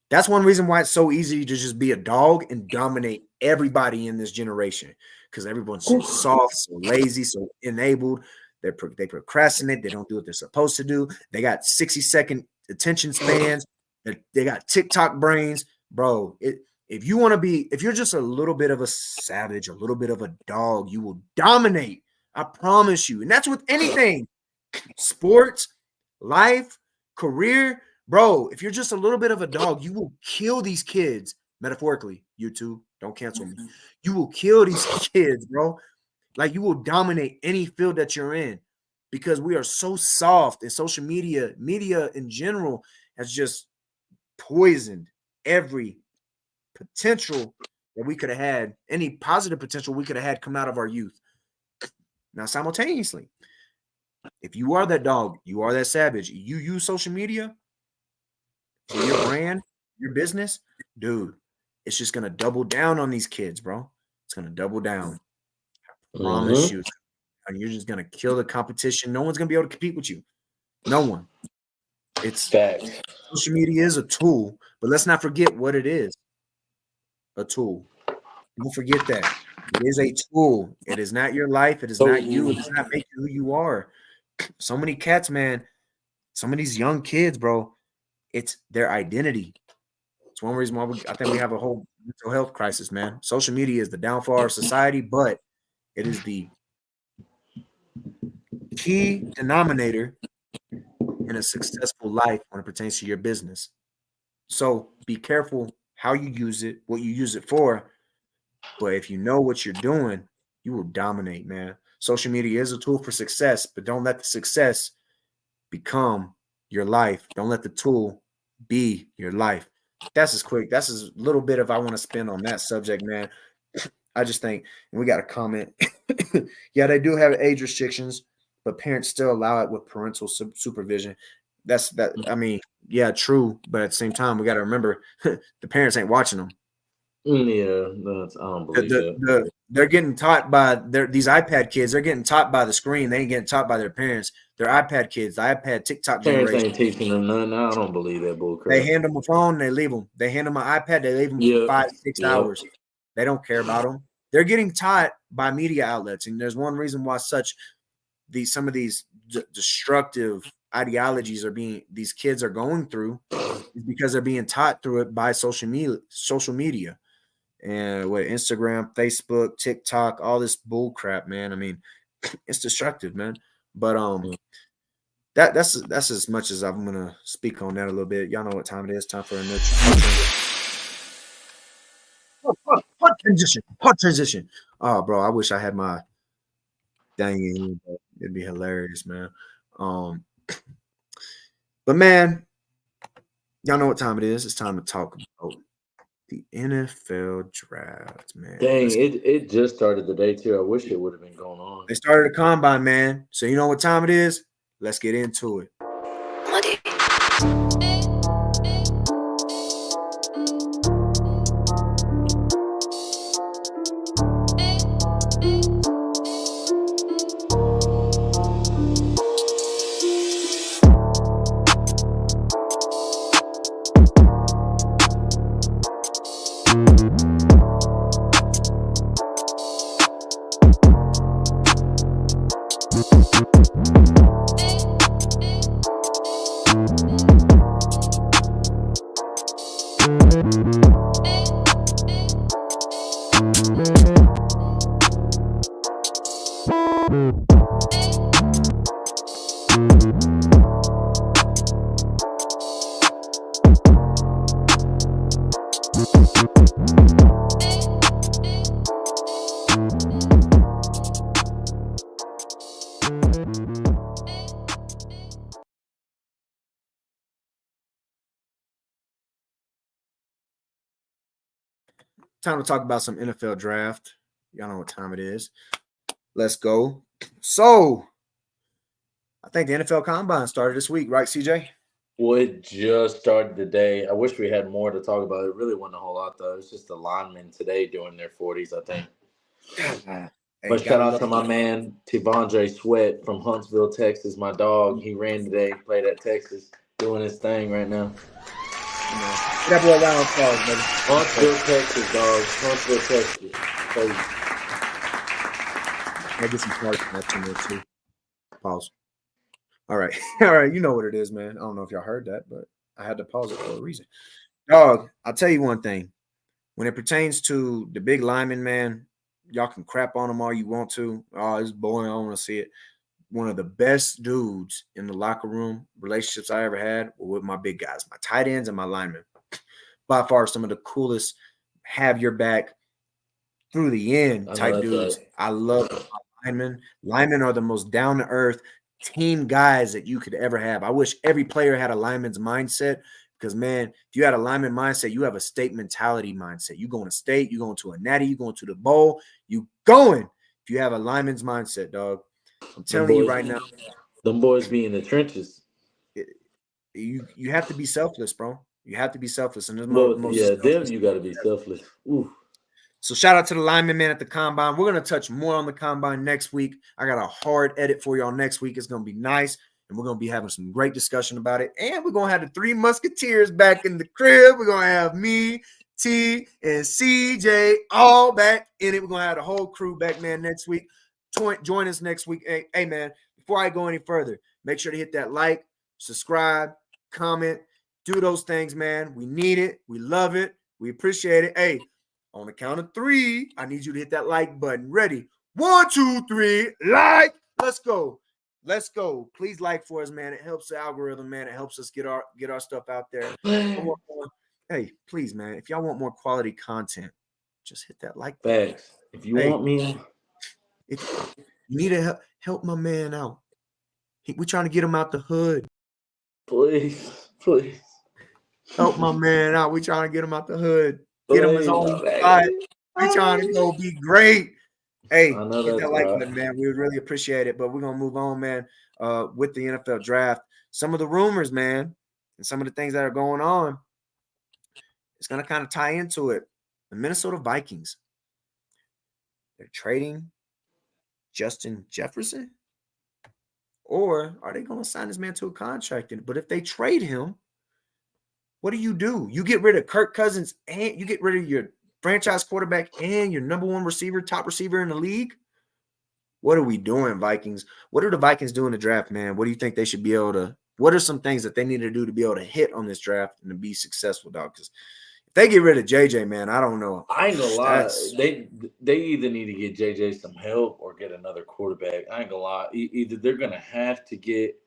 That's one reason why it's so easy to just be a dog and dominate everybody in this generation, because everyone's so soft, so lazy, so enabled. They procrastinate. They don't do what they're supposed to do. They got 60-second attention spans. They got TikTok brains, bro. If you're just a little bit of a savage, a little bit of a dog, you will dominate. I promise you. And that's with anything. Sports, life, career. Bro, if you're just a little bit of a dog, you will kill these kids. Metaphorically, YouTube, don't cancel me. You will kill these kids, bro. Like, you will dominate any field that you're in, because we are so soft, and social media in general has just poisoned every potential that we could have had, any positive potential we could have had come out of our youth. Now, simultaneously, if you are that dog, you are that savage, you use social media for your brand, your business, dude, it's just going to double down on these kids, bro. It's going to double down. I promise you. And you're just going to kill the competition. No one's going to be able to compete with you. No one. It's fact. Social media is a tool, but let's not forget what it is. A tool. Don't forget that. It is a tool. It is not your life. It is not you. It does not make you who you are. So many cats, man. Some of these young kids, bro, it's their identity. It's one reason why I think we have a whole mental health crisis, man. Social media is the downfall of society, but it is the key denominator in a successful life when it pertains to your business. So be careful how you use it, what you use it for. But if you know what you're doing, you will dominate, man. Social media is a tool for success, but don't let the success become your life. Don't let the tool be your life. That's as quick. That's as little bit of I want to spend on that subject, man. I just think, and we got a comment. Yeah, they do have age restrictions, but parents still allow it with parental supervision. That's that. I mean, yeah, true. But at the same time, we got to remember the parents ain't watching them. Yeah, I don't believe that. They're getting taught by these iPad kids. They're getting taught by the screen. They ain't getting taught by their parents. They're iPad kids, the iPad TikTok Parents generation. ain't teaching them nothing. I don't believe that bull crap. They hand them a phone, they leave them. They hand them an iPad, they leave them for 5-6 hours. They don't care about them. They're getting taught by media outlets, and there's one reason why some of these destructive ideologies these kids are going through, is because they're being taught through it by social media. And with Instagram, Facebook, TikTok, all this bull crap, man. I mean, it's destructive, man. But that's as much as I'm gonna speak on that a little bit. Y'all know what time it is. Time for another Punt transition. Oh, bro, I wish I had my dang in here. It'd be hilarious, man. But man, y'all know what time it is. It's time to talk about the NFL draft, man. Dang, it just started the day too. I wish it would have been going on. They started a combine, man. So you know what time it is? Let's get into it. Time to talk about some NFL draft. Y'all know what time it is. Let's go. So, I think the NFL Combine started this week, right, CJ? Well, it just started today. I wish we had more to talk about. It really wasn't a whole lot, though. It's just the linemen today doing their 40s, I think. But shout out to my man, Tivondre Sweat from Huntsville, Texas, my dog. He ran today, played at Texas, doing his thing right now. That boy round of applause, baby. Huntsville, Texas, dog. Huntsville, Texas. Crazy. I get some party match in there too. Pause. All right. All right. You know what it is, man. I don't know if y'all heard that, but I had to pause it for a reason. Dog, I'll tell you one thing. When it pertains to the big lineman, man, y'all can crap on them all you want to. Oh, it's boring. I don't want to see it. One of the best dudes in the locker room relationships I ever had were with my big guys, my tight ends and my linemen. By far, some of the coolest, have your back through the end type dudes. I love linemen. Linemen are the most down-to-earth team guys that you could ever have. I wish every player had a lineman's mindset because, man, if you had a lineman mindset, you have a state mentality mindset. You going to state, you going to a natty, you going to the bowl, you going. If you have a lineman's mindset, dog, I'm telling you right now. Them boys be in the trenches. You have to be selfless, bro. You have to be selfless. And you got to be selfless. Ooh. So shout out to the lineman, man, at the Combine. We're going to touch more on the Combine next week. I got a hard edit for y'all next week. It's going to be nice, and we're going to be having some great discussion about it. And we're going to have the Three Musketeers back in the crib. We're going to have me, T, and CJ all back in it. We're going to have the whole crew back, man, next week. Join us next week. Hey, man, before I go any further, make sure to hit that like, subscribe, comment, do those things, man. We need it. We love it. We appreciate it. Hey, on the count of 3, I need you to hit that like button. Ready? 1, 2, 3, like. Let's go. Let's go. Please like for us, man. It helps the algorithm, man. It helps us get our stuff out there. Hey, please, man. If y'all want more quality content, just hit that like button. Thanks. If you want me, if you need to help my man out, we're trying to get him out the hood. Please. Help my man out. We're trying to get him out the hood. Get him his own spot. We're trying to go be great. Hey, hit that like button, man. We would really appreciate it. But we're gonna move on, man. With the NFL draft, some of the rumors, man, and some of the things that are going on, it's gonna kind of tie into it. The Minnesota Vikings, they're trading Justin Jefferson, or are they gonna sign this man to a contract? But if they trade him, what do? You get rid of Kirk Cousins and you get rid of your franchise quarterback and your number one receiver, top receiver in the league. What are we doing, Vikings? What are the Vikings doing in the draft, man? What do you think they should be able to – what are some things that they need to do to be able to hit on this draft and to be successful, dog? Because if they get rid of JJ, man, I don't know. I ain't gonna lie. They either need to get JJ some help or get another quarterback. I ain't gonna lie. Either they're gonna have to get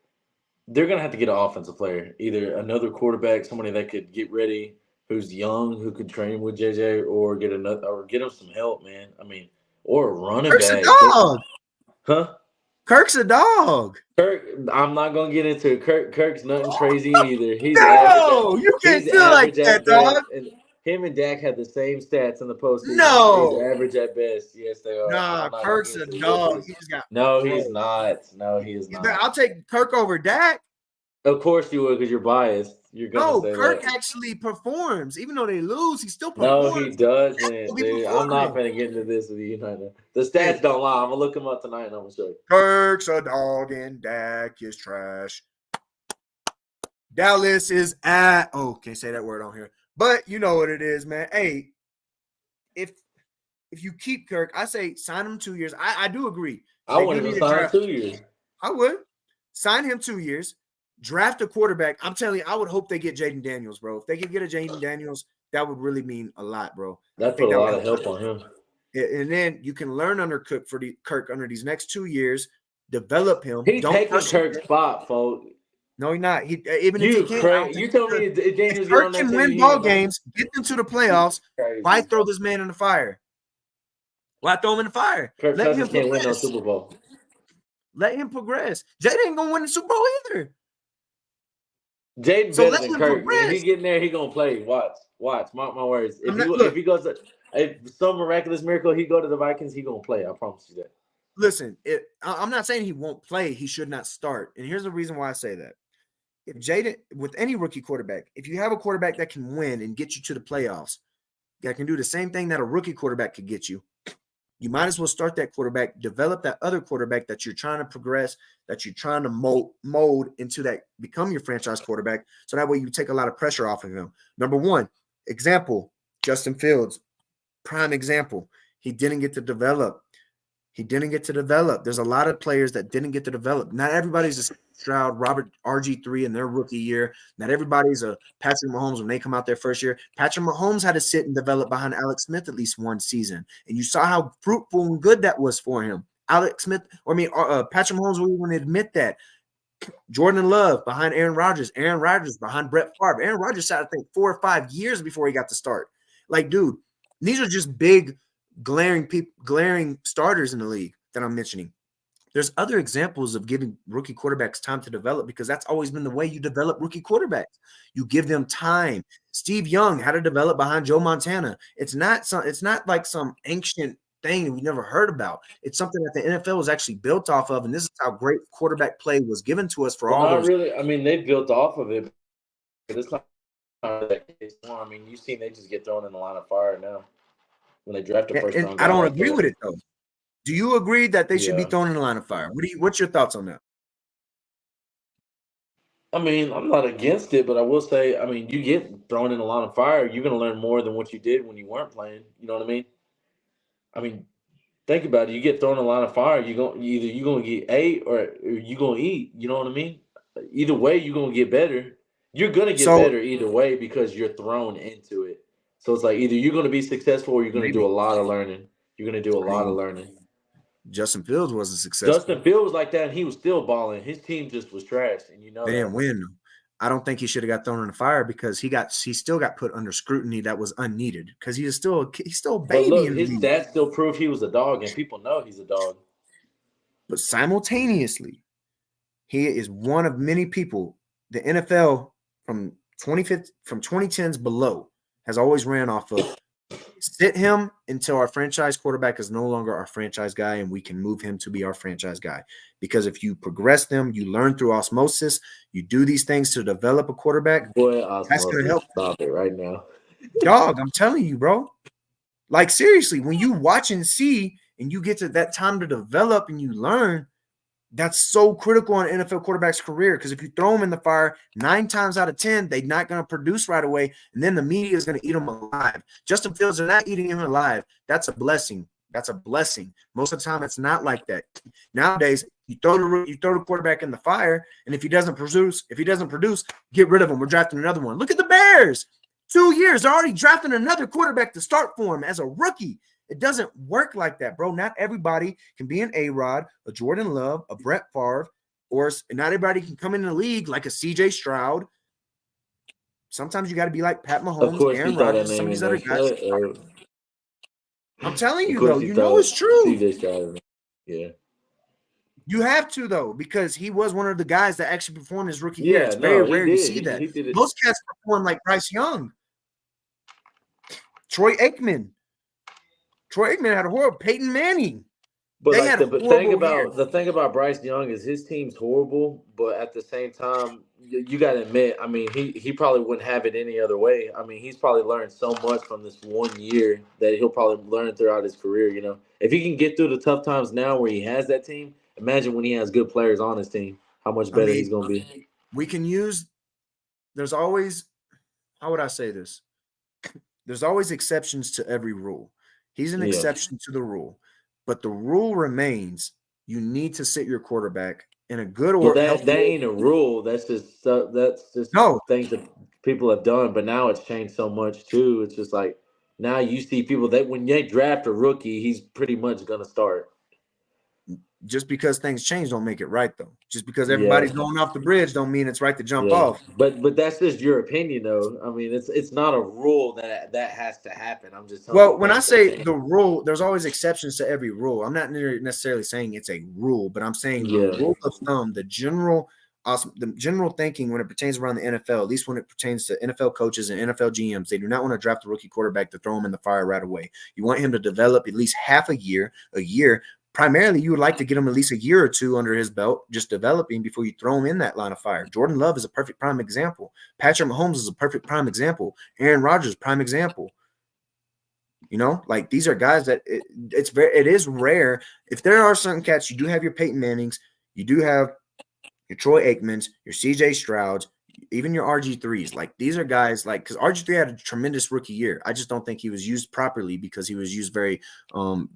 they're gonna have to get an offensive player, either another quarterback, somebody that could get ready, who's young, who could train with JJ, or get him some help, man. I mean, or a running Kirk's a back. dog. Huh? Kirk's a dog. Kirk, I'm not gonna get into it. Kirk's nothing crazy either. He's No, you can't feel like that, dog. And him and Dak had the same stats in the postseason. No. He's average at best. Yes, they are. Nah, Kirk's a dog. He just got No, he's not. No, he is not. I'll take Kirk over Dak. Of course you would, because you're biased. You're gonna say Kirk that. actually performs. Even though they lose, he still performs. No, he doesn't. Dude. I'm not gonna get into this with you right now. The stats don't lie. I'm gonna look him up tonight and I'm gonna show you. Kirk's a dog and Dak is trash. Dallas is at can't say that word on here. But you know what it is, man. Hey, if you keep Kirk, I say sign him 2 years. I do agree. I wouldn't even sign him 2 years. I would sign him 2 years. Draft a quarterback. I'm telling you, I would hope they get Jaden Daniels, bro. If they could get a Jaden Daniels, that would really mean a lot, bro. That put a lot of help on him. And then you can learn under Kirk under these next 2 years, develop him. He's taking Kirk's spot, folks. No, he's not. Even if he can't, you told me Daniels Kirk can win ball games, get them to the playoffs. Why throw this man in the fire? Why throw him in the fire? Kirk Let him can't win no progress. Super Bowl. Let him progress. Jaden ain't gonna win the Super Bowl either. Jaden So better let than him Kirk. progress. If he get in there, he gonna play. Watch. Mark my words. If he goes, if some miraculous miracle he go to the Vikings, he gonna play. I promise you that. Listen, I'm not saying he won't play. He should not start. And here's the reason why I say that. If Jaden, with any rookie quarterback, if you have a quarterback that can win and get you to the playoffs, that can do the same thing that a rookie quarterback could get you, you might as well start that quarterback, develop that other quarterback that you're trying to progress, that you're trying to mold into that, become your franchise quarterback. So that way you take a lot of pressure off of him. Number one, example, Justin Fields, prime example. He didn't get to develop. There's a lot of players that didn't get to develop. Not everybody's a Stroud, Robert RG3 in their rookie year. Not everybody's a Patrick Mahomes when they come out their first year. Patrick Mahomes had to sit and develop behind Alex Smith at least one season. And you saw how fruitful and good that was for him. Patrick Mahomes wouldn't even admit that. Jordan Love behind Aaron Rodgers. Aaron Rodgers behind Brett Favre. Aaron Rodgers sat, I think, 4 or 5 years before he got to start. Like, dude, these are just big, glaring starters in the league that I'm mentioning. There's other examples of giving rookie quarterbacks time to develop, because that's always been the way you develop rookie quarterbacks. You give them time. Steve Young had to develop behind Joe Montana. It's not like some ancient thing that we never heard about. It's something that the NFL was actually built off of, and this is how great quarterback play was given to us for all Not those. really. I mean, they built off of it, but it's not that case. I mean, you've seen they just get thrown in the line of fire now when they draft a first round guy. I don't like agree that. with it though. Do you agree that they should be Yeah. thrown in the line of fire? What's your thoughts on that? I mean, I'm not against it, but I will say, I mean, you get thrown in the line of fire, you're going to learn more than what you did when you weren't playing. You know what I mean, think about it. You get thrown in the line of fire, you're going to get ate or you're going to eat. You know what I mean? Either way, you're going to get better. You're going to get better either way because you're thrown into it. So it's like either you're going to be successful or you're going to do a lot of learning. You're going to do a lot of learning. Justin Fields wasn't successful. Justin Fields was like that, and he was still balling. His team just was trash, and you know they didn't win. I don't think he should have got thrown in the fire because he still got put under scrutiny that was unneeded because he's still a baby. But look, his dad still proved he was a dog, and people know he's a dog. But simultaneously, he is one of many people. The NFL from 2010s below has always ran off of sit him until our franchise quarterback is no longer our franchise guy and we can move him to be our franchise guy. Because if you progress them, you learn through osmosis, you do these things to develop a quarterback. Boy, that's going to help. Stop it right now. Dog, I'm telling you, bro. Like, seriously, when you watch and see and you get to that time to develop and you learn, that's so critical in an NFL quarterback's career because if you throw them in the fire 9 times out of 10, they're not going to produce right away, and then the media is going to eat them alive. Justin Fields, they're not eating him alive. That's a blessing. That's a blessing. Most of the time, it's not like that. Nowadays, you throw the quarterback in the fire, and if he doesn't produce, get rid of him. We're drafting another one. Look at the Bears. 2 years, they're already drafting another quarterback to start for him as a rookie. It doesn't work like that, bro. Not everybody can be an A-Rod, a Jordan Love, a Brett Favre, or not everybody can come in the league like a CJ Stroud. Sometimes you got to be like Pat Of Mahomes, course, Aaron you throw that Rodgers, some name of in these there. other guys. I'm telling Of you, course, though, you you know throw it's true. CJ Stroud. Yeah. You have to, though, because he was one of the guys that actually performed his rookie year. Yeah, It's very no, he rare you did. see that. He did it. Most cats perform like Bryce Young. Troy Aikman had a horrible. Peyton Manning. But They like had horrible years. the thing about Bryce Young is his team's horrible, but at the same time, you got to admit, I mean, he probably wouldn't have it any other way. I mean, he's probably learned so much from this 1 year that he'll probably learn throughout his career. You know, if he can get through the tough times now where he has that team, imagine when he has good players on his team, how much better he's going to be. We can use. There's always. How would I say this? There's always exceptions to every rule. He's an exception to the rule. But the rule remains: you need to sit your quarterback in a good Well, order. that ain't a rule. That's just things that people have done. But now it's changed so much too. It's just like now you see people that when they draft a rookie, he's pretty much gonna start. Just because things change don't make it right, though. Just because everybody's going off the bridge don't mean it's right to jump off. But that's just your opinion, though. I mean, it's not a rule that has to happen. I'm just telling you when I say the rule, there's always exceptions to every rule. I'm not necessarily saying it's a rule, but I'm saying the rule of thumb, the general thinking when it pertains around the NFL, at least when it pertains to NFL coaches and NFL GMs, they do not want to draft a rookie quarterback to throw him in the fire right away. You want him to develop at least half a year. Primarily, you would like to get him at least a year or two under his belt, just developing before you throw him in that line of fire. Jordan Love is a perfect prime example. Patrick Mahomes is a perfect prime example. Aaron Rodgers, prime example. You know, like these are guys that it is rare. If there are certain cats, you do have your Peyton Mannings, you do have your Troy Aikmans, your CJ Strouds, even your RG3s. Like these are guys because RG3 had a tremendous rookie year. I just don't think he was used properly because he was used very all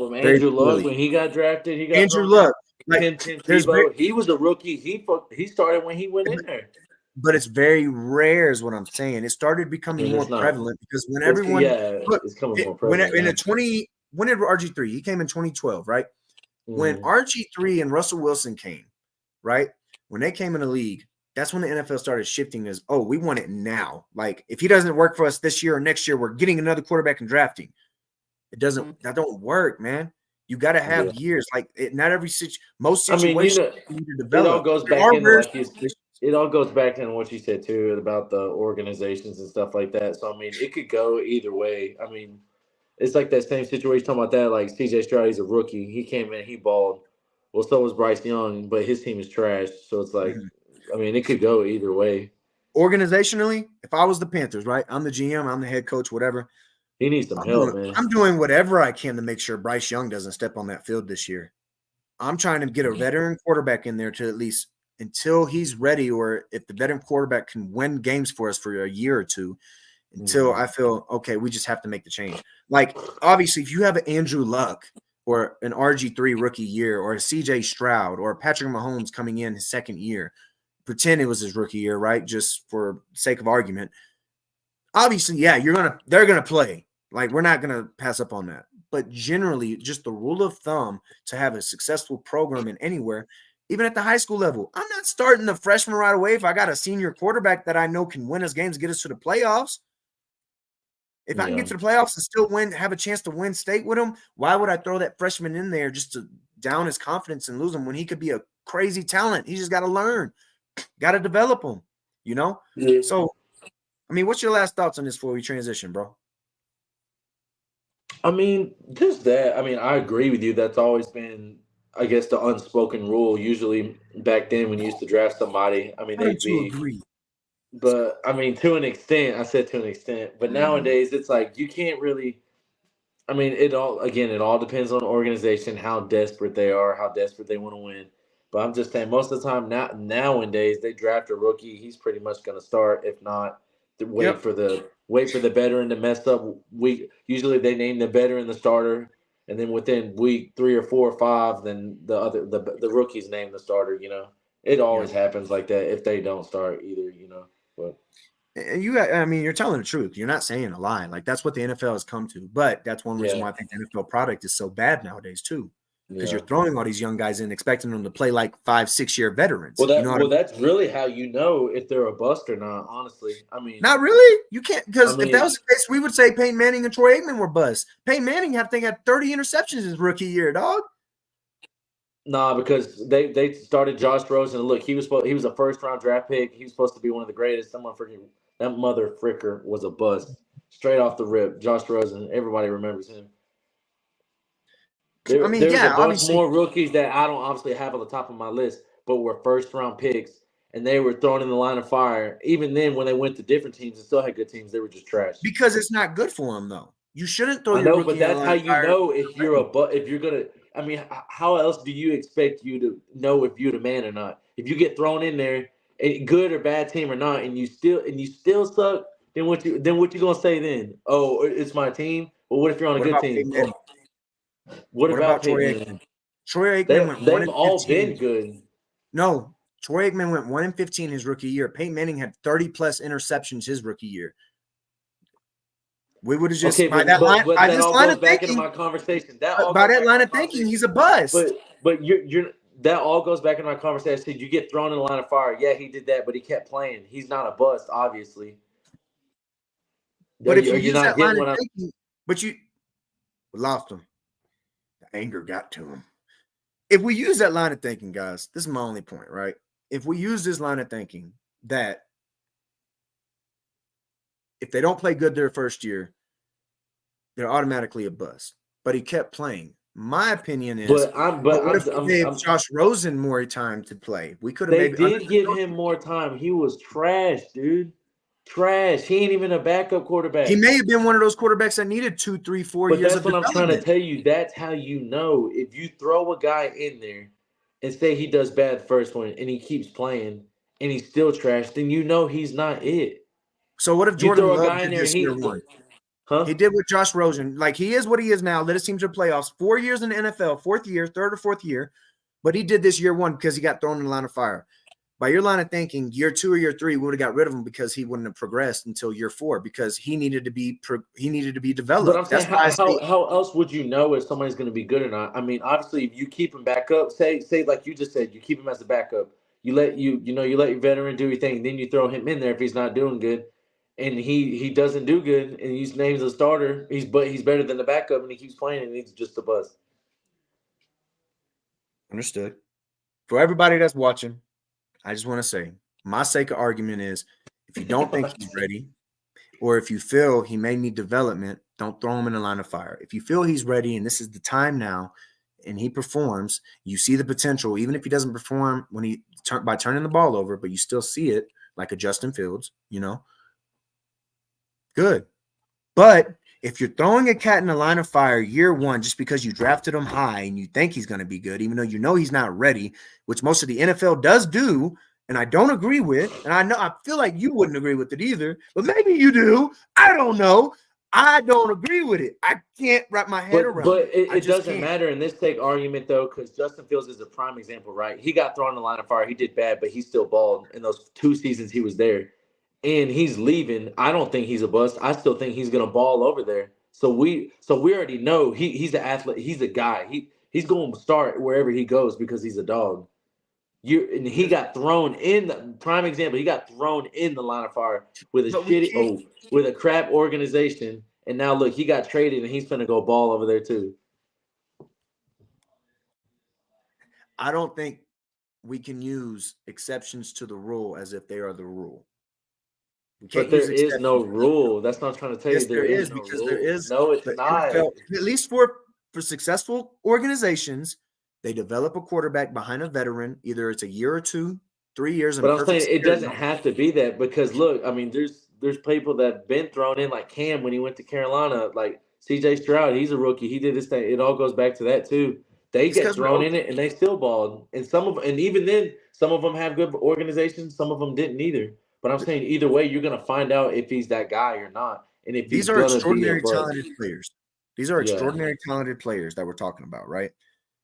of them. Andrew Luck, when he got drafted, Andrew Luck. Tim Tebow, he was a rookie. He started when he went in there. But it's very rare, is what I'm saying. It started becoming more prevalent because when everyone it's coming more prevalent. When did RG3? He came in 2012, right? When RG3 and Russell Wilson came, right? When they came in the league, that's when the NFL started shifting as, we want it now. Like, if he doesn't work for us this year or next year, we're getting another quarterback and drafting. That don't work, man. You got to have years. Like, not every most situations you need to develop. It all goes back into it all goes back to what you said too about the organizations and stuff like that. So I mean, it could go either way. I mean, it's like that same situation talking about that. Like CJ Stroud, he's a rookie. He came in, he balled. Well, so was Bryce Young, but his team is trash. So it's like, I mean, it could go either way. Organizationally, if I was the Panthers, right? I'm the GM, I'm the head coach, whatever. He needs some help, man. I'm doing whatever I can to make sure Bryce Young doesn't step on that field this year. I'm trying to get a veteran quarterback in there to at least until he's ready, or if the veteran quarterback can win games for us for a year or two, until I feel, okay, we just have to make the change. Like, obviously, if you have an Andrew Luck or an RG3 rookie year or a CJ Stroud or Patrick Mahomes coming in his second year, pretend it was his rookie year, right? Just for sake of argument. Obviously, they're going to play. Like, we're not going to pass up on that. But generally, just the rule of thumb to have a successful program in anywhere, even at the high school level, I'm not starting the freshman right away if I got a senior quarterback that I know can win us games, get us to the playoffs. If I can get to the playoffs and still have a chance to win state with him, why would I throw that freshman in there just to down his confidence and lose him when he could be a crazy talent? He just got to learn, got to develop him, you know? Yeah. So, I mean, what's your last thoughts on this before we transition, bro? I mean, just that. I mean, I agree with you. That's always been, I guess, the unspoken rule. Usually back then when you used to draft somebody, I mean, they'd be. Agree. But, I mean, to an extent, I said to an extent. But nowadays, it's like you can't really – I mean, it all depends on the organization, how desperate they are, how desperate they want to win. But I'm just saying most of the time nowadays, they draft a rookie, he's pretty much going to start. If not, wait for the veteran to mess up. Usually they name the veteran the starter. And then within week 3 or 4 or 5, then the rookies name the starter, you know. It always happens like that if they don't start either, you know. But you're telling the truth. You're not saying a lie. Like, that's what the NFL has come to. But that's one reason why I think the NFL product is so bad nowadays too. because you're throwing all these young guys in, expecting them to play like 5-6 year veterans. Well, you know what I mean? that's really how you know if they're a bust or not. Honestly, I mean, not really. You can't, because I mean, if that was the case, we would say Peyton Manning and Troy Aikman were busts. Peyton Manning, I think, had 30 interceptions his rookie year, dog. Nah, because they started Josh Rosen. Look, he was a first round draft pick. He was supposed to be one of the greatest. That mother fricker was a bust straight off the rip. Josh Rosen, everybody remembers him. There's a bunch more rookies that I don't obviously have on the top of my list, but were first round picks, and they were thrown in the line of fire. Even then, when they went to different teams and still had good teams, they were just trash. Because it's not good for them, though. You shouldn't throw. I know, but that's how you know if you're gonna. I mean, how else do you expect you to know if you're the man or not? If you get thrown in there, good or bad team or not, and you still suck, then what you gonna say then? Oh, it's my team. Well, what if you're on a good team? What about Troy Aikman? Troy Aikman went 1-15. They've all been good. No, Troy Aikman went 1-15 his rookie year. Peyton Manning had 30 plus interceptions his rookie year. We would have just by that line of thinking. My conversation. By that line of thinking, he's a bust. But you're that all goes back into my conversation. I said you get thrown in the line of fire. Yeah, he did that, but he kept playing. He's not a bust, obviously. But if you use that line of thinking, but you lost him. The anger got to him. If we use that line of thinking, guys, this is my only point, right? If we use this line of thinking that if they don't play good their first year, they're automatically a bust. But he kept playing. My opinion is, what if we gave Josh Rosen more time to play? We could have. They did give him more time. He was trash, dude. Trash. He ain't even a backup quarterback. He may have been one of those quarterbacks that needed 2, 3, 4 years. That's what I'm trying to tell you. That's how you know. If you throw a guy in there and say he does bad the first one and he keeps playing and he's still trash, then you know he's not it. So what if Jordan Love did this year one? He did with Josh Rosen. Like, he is what he is now. Led his team to the playoffs. 4 years in the NFL, third or fourth year. But he did this year one because he got thrown in the line of fire. By your line of thinking, year 2 or year 3, we would have got rid of him because he wouldn't have progressed until year 4 because he needed to be developed. But I'm saying, how else would you know if somebody's going to be good or not? I mean, obviously, if you keep him back up, say like you just said, you keep him as a backup. You let your veteran do your thing, then you throw him in there if he's not doing good, and he doesn't do good, and he's named as a starter. He's better than the backup, and he keeps playing, and he's just a bust. Understood. For everybody that's watching, I just want to say, my sake of argument is, if you don't think he's ready, or if you feel he may need development, don't throw him in the line of fire. If you feel he's ready and this is the time now, and he performs, you see the potential, even if he doesn't perform by turning the ball over, but you still see it like a Justin Fields, good. But if you're throwing a cat in the line of fire year one just because you drafted him high and you think he's going to be good, even though you know he's not ready, which most of the NFL does do, and I don't agree with, and I feel like you wouldn't agree with it either, but maybe you do. I don't know. I don't agree with it. I can't wrap my head around it. But it doesn't matter in this take argument, though, because Justin Fields is a prime example, right? He got thrown in the line of fire. He did bad, but he still balled in those 2 seasons he was there. And he's leaving. I don't think he's a bust. I still think he's gonna ball over there. So we already know he's an athlete. He's a guy. He's going to start wherever he goes because he's a dog. And he got thrown in the prime example. He got thrown in the line of fire with with a crap organization. And now look, he got traded and he's gonna go ball over there too. I don't think we can use exceptions to the rule as if they are the rule. But there is no rule. That's not trying to tell you there is no because rule. There is. No, it's not. NFL, at least for successful organizations, they develop a quarterback behind a veteran. Either it's a year or 2, 3 years. But I'm saying it doesn't have to be that because look, I mean, there's people that have been thrown in like Cam when he went to Carolina, like CJ Stroud. He's a rookie. He did his thing. It all goes back to that too. They get thrown in it and they still balled. And even then, some of them have good organizations. Some of them didn't either. But I'm saying either way, you're going to find out if he's that guy or not. And if these are extraordinary talented players. These are extraordinary talented players that we're talking about, right?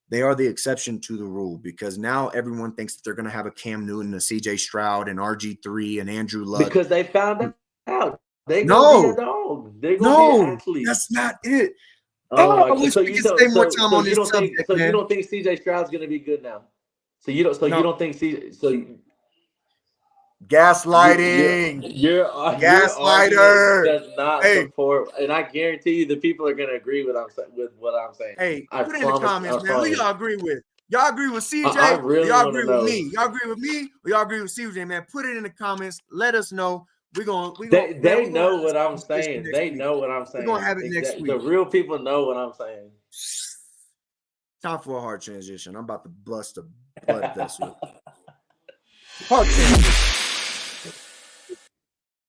They are the exception to the rule because now everyone thinks that they're going to have a Cam Newton, a CJ Stroud, and RG3, and Andrew Luck. Because they found out. They're going to be a dog. They're going to be an athlete. That's not it. I my! wish So we you could so stay more so time so on you this don't think subject, so you man. don't think CJ Stroud's gonna be good now? So you No. don't think CJ so Gaslighting. your argument Gaslighter. does not Hey, support, and I guarantee you the people are gonna agree with what I'm saying. hey, I put it in the promise. comments, man. Who y'all agree with? Y'all agree with I CJ? Or really y'all want to agree with know. me? Y'all agree with me? Or y'all agree with CJ, man? Put it in the comments. Let us know. We're gonna They we're gonna know have this what I'm conversation saying. next They week. know what I'm We're gonna saying. have it next Exactly. week. The real people know what I'm saying. Time for a hard transition. I'm about to bust a blood vessel. Hard transition.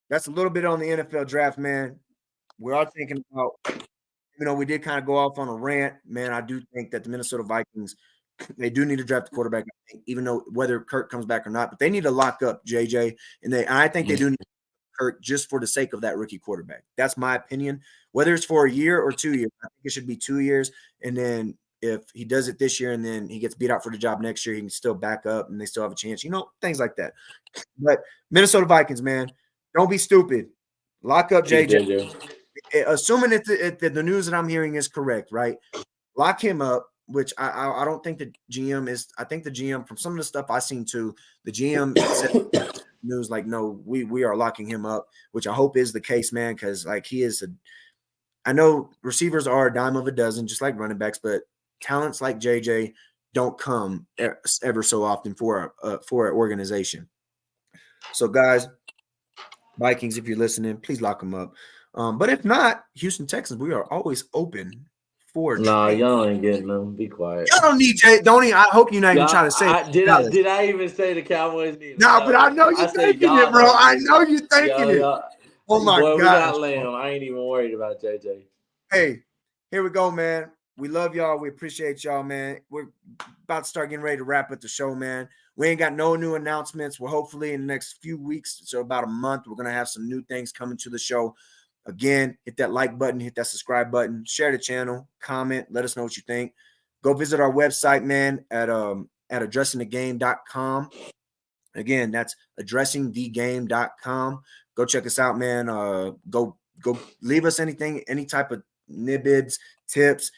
That's a little bit on the NFL draft, man. We are thinking about, we did kind of go off on a rant, man. I do think that the Minnesota Vikings, they do need to draft a quarterback, even though whether Kirk comes back or not, but they need to lock up JJ. And I think they do need Kirk just for the sake of that rookie quarterback. That's my opinion. Whether it's for a year or 2 years, I think it should be 2 years. And then if he does it this year and then he gets beat out for the job next year, he can still back up and they still have a chance, things like that. But Minnesota Vikings, man, don't be stupid. Lock up JJ. Assuming that the news that I'm hearing is correct, right? Lock him up, which I don't think the GM is. I think the GM, from some of the stuff I've seen too, the GM said news like, no, we are locking him up, which I hope is the case, man, because like he is I know receivers are a dime of a dozen, just like running backs, but talents like JJ don't come ever so often for an organization. So, guys, Vikings, if you're listening, please lock them up. But if not, Houston Texans, we are always open for Nah, trade. y'all ain't getting them. Be quiet. Y'all don't need Jay. Don't even. I hope you're not even trying to say. Did I even say the Cowboys need them? No, but I know you're thinking it, bro. I know you're thinking it. Oh my Boy, gosh, we got Lamb. I ain't even worried about JJ. Hey, here we go, man. We love y'all. We appreciate y'all, man. We're about to start getting ready to wrap up the show, man. We ain't got no new announcements. We're hopefully in the next few weeks, so about a month, we're going to have some new things coming to the show. Again, hit that like button, hit that subscribe button, share the channel, comment, let us know what you think. Go visit our website, man, at addressingthegame.com. Again, that's addressingthegame.com. Go check us out, man. Go leave us any type of nibbids, tips,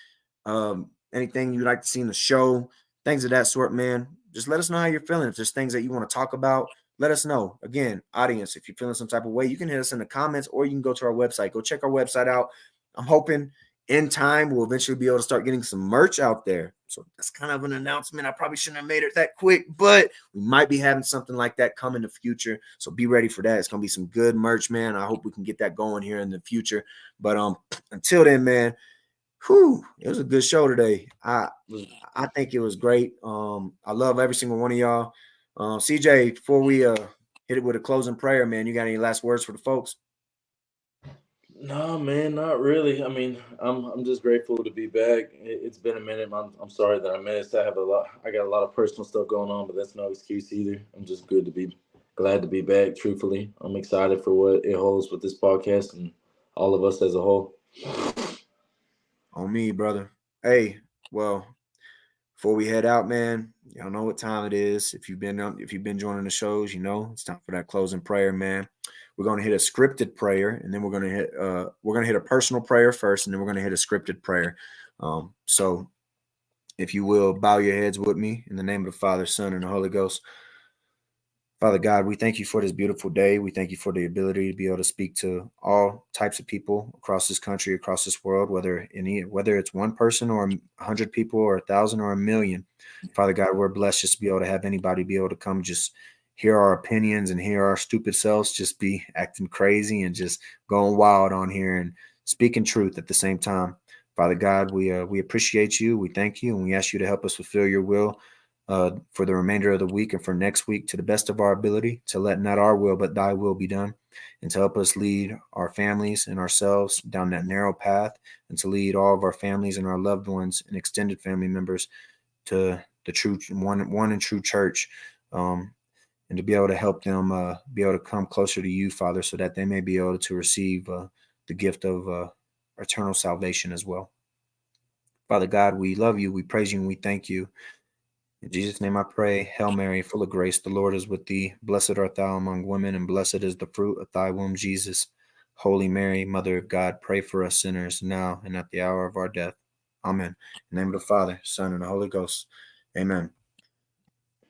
anything you'd like to see in the show, things of that sort, man. Just let us know how you're feeling. If there's things that you want to talk about, let us know. Again, audience, if you're feeling some type of way, you can hit us in the comments or you can go to our website. Go check our website out. I'm hoping in time we'll eventually be able to start getting some merch out there. So that's kind of an announcement. I probably shouldn't have made it that quick, but we might be having something like that come in the future. So be ready for that. It's going to be some good merch, man. I hope we can get that going here in the future. But until then, man, it was a good show today. I think it was great. I love every single one of y'all. CJ, before we hit it with a closing prayer, man, you got any last words for the folks? No, man, not really. I mean, I'm just grateful to be back. It's been a minute. I'm sorry that I missed. I got a lot of personal stuff going on, but that's no excuse either. I'm just glad to be back. Truthfully, I'm excited for what it holds with this podcast and all of us as a whole. On me, brother. Hey, well, before we head out, man, y'all know what time it is. If you've been joining the shows, it's time for that closing prayer, man. We're going to hit a scripted prayer, and then we're going to hit a personal prayer first, and then we're going to hit a scripted prayer. So if you will, bow your heads with me in the name of the Father, Son, and the Holy Ghost. Father God, we thank you for this beautiful day. We thank you for the ability to be able to speak to all types of people across this country, across this world, whether it's one person or 100 people or 1,000 or 1,000,000. Father God, we're blessed just to be able to have anybody be able to come just hear our opinions and hear our stupid selves just be acting crazy and just going wild on here and speaking truth at the same time. Father God, we appreciate you. We thank you, and we ask you to help us fulfill your will for the remainder of the week and for next week to the best of our ability, to let not our will but thy will be done, and to help us lead our families and ourselves down that narrow path, and to lead all of our families and our loved ones and extended family members to the true one and true church, and to be able to help them be able to come closer to you, Father, so that they may be able to receive the gift of eternal salvation as well. Father God, we love you, we praise you, and we thank you. In Jesus' name I pray. Hail Mary, full of grace, the Lord is with thee. Blessed art thou among women, and blessed is the fruit of thy womb, Jesus. Holy Mary, Mother of God, pray for us sinners now and at the hour of our death. Amen. In the name of the Father, Son, and the Holy Ghost. Amen.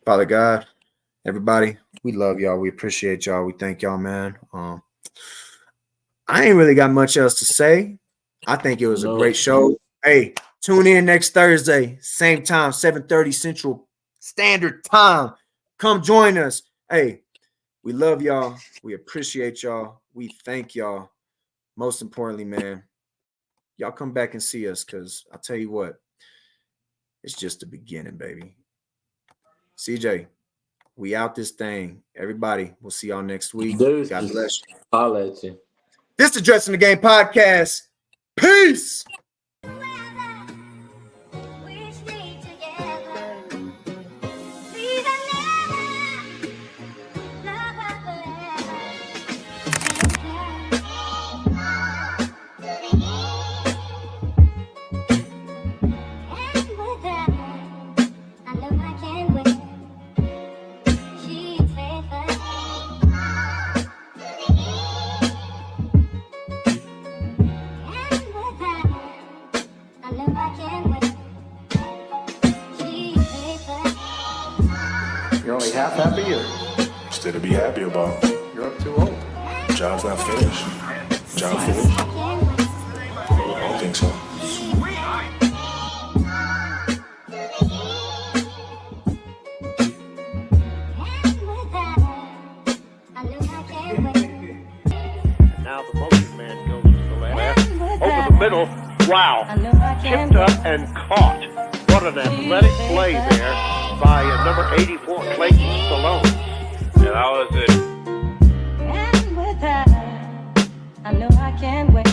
Father God, everybody, we love y'all. We appreciate y'all. We thank y'all, man. I ain't really got much else to say. I think it was a great show. Hey, tune in next Thursday, same time, 7:30 Central Standard Time. Come join us. Hey, we love y'all. We appreciate y'all. We thank y'all. Most importantly, man, y'all come back and see us, because I'll tell you what, it's just the beginning, baby. CJ, we out this thing. Everybody, we'll see y'all next week. Dude, God bless you. I'll let you. This is Addressing the Game podcast. Peace. You're only half happy or still to be happy about? You're up too old. Job's not finished. Job finished? I don't think so. Now the motion man goes to the left. Over the middle. Wow. Tipped up and caught. What an athletic play there by number 84, Clayton Stallone. Yeah, that was it. And with that, I know I can win.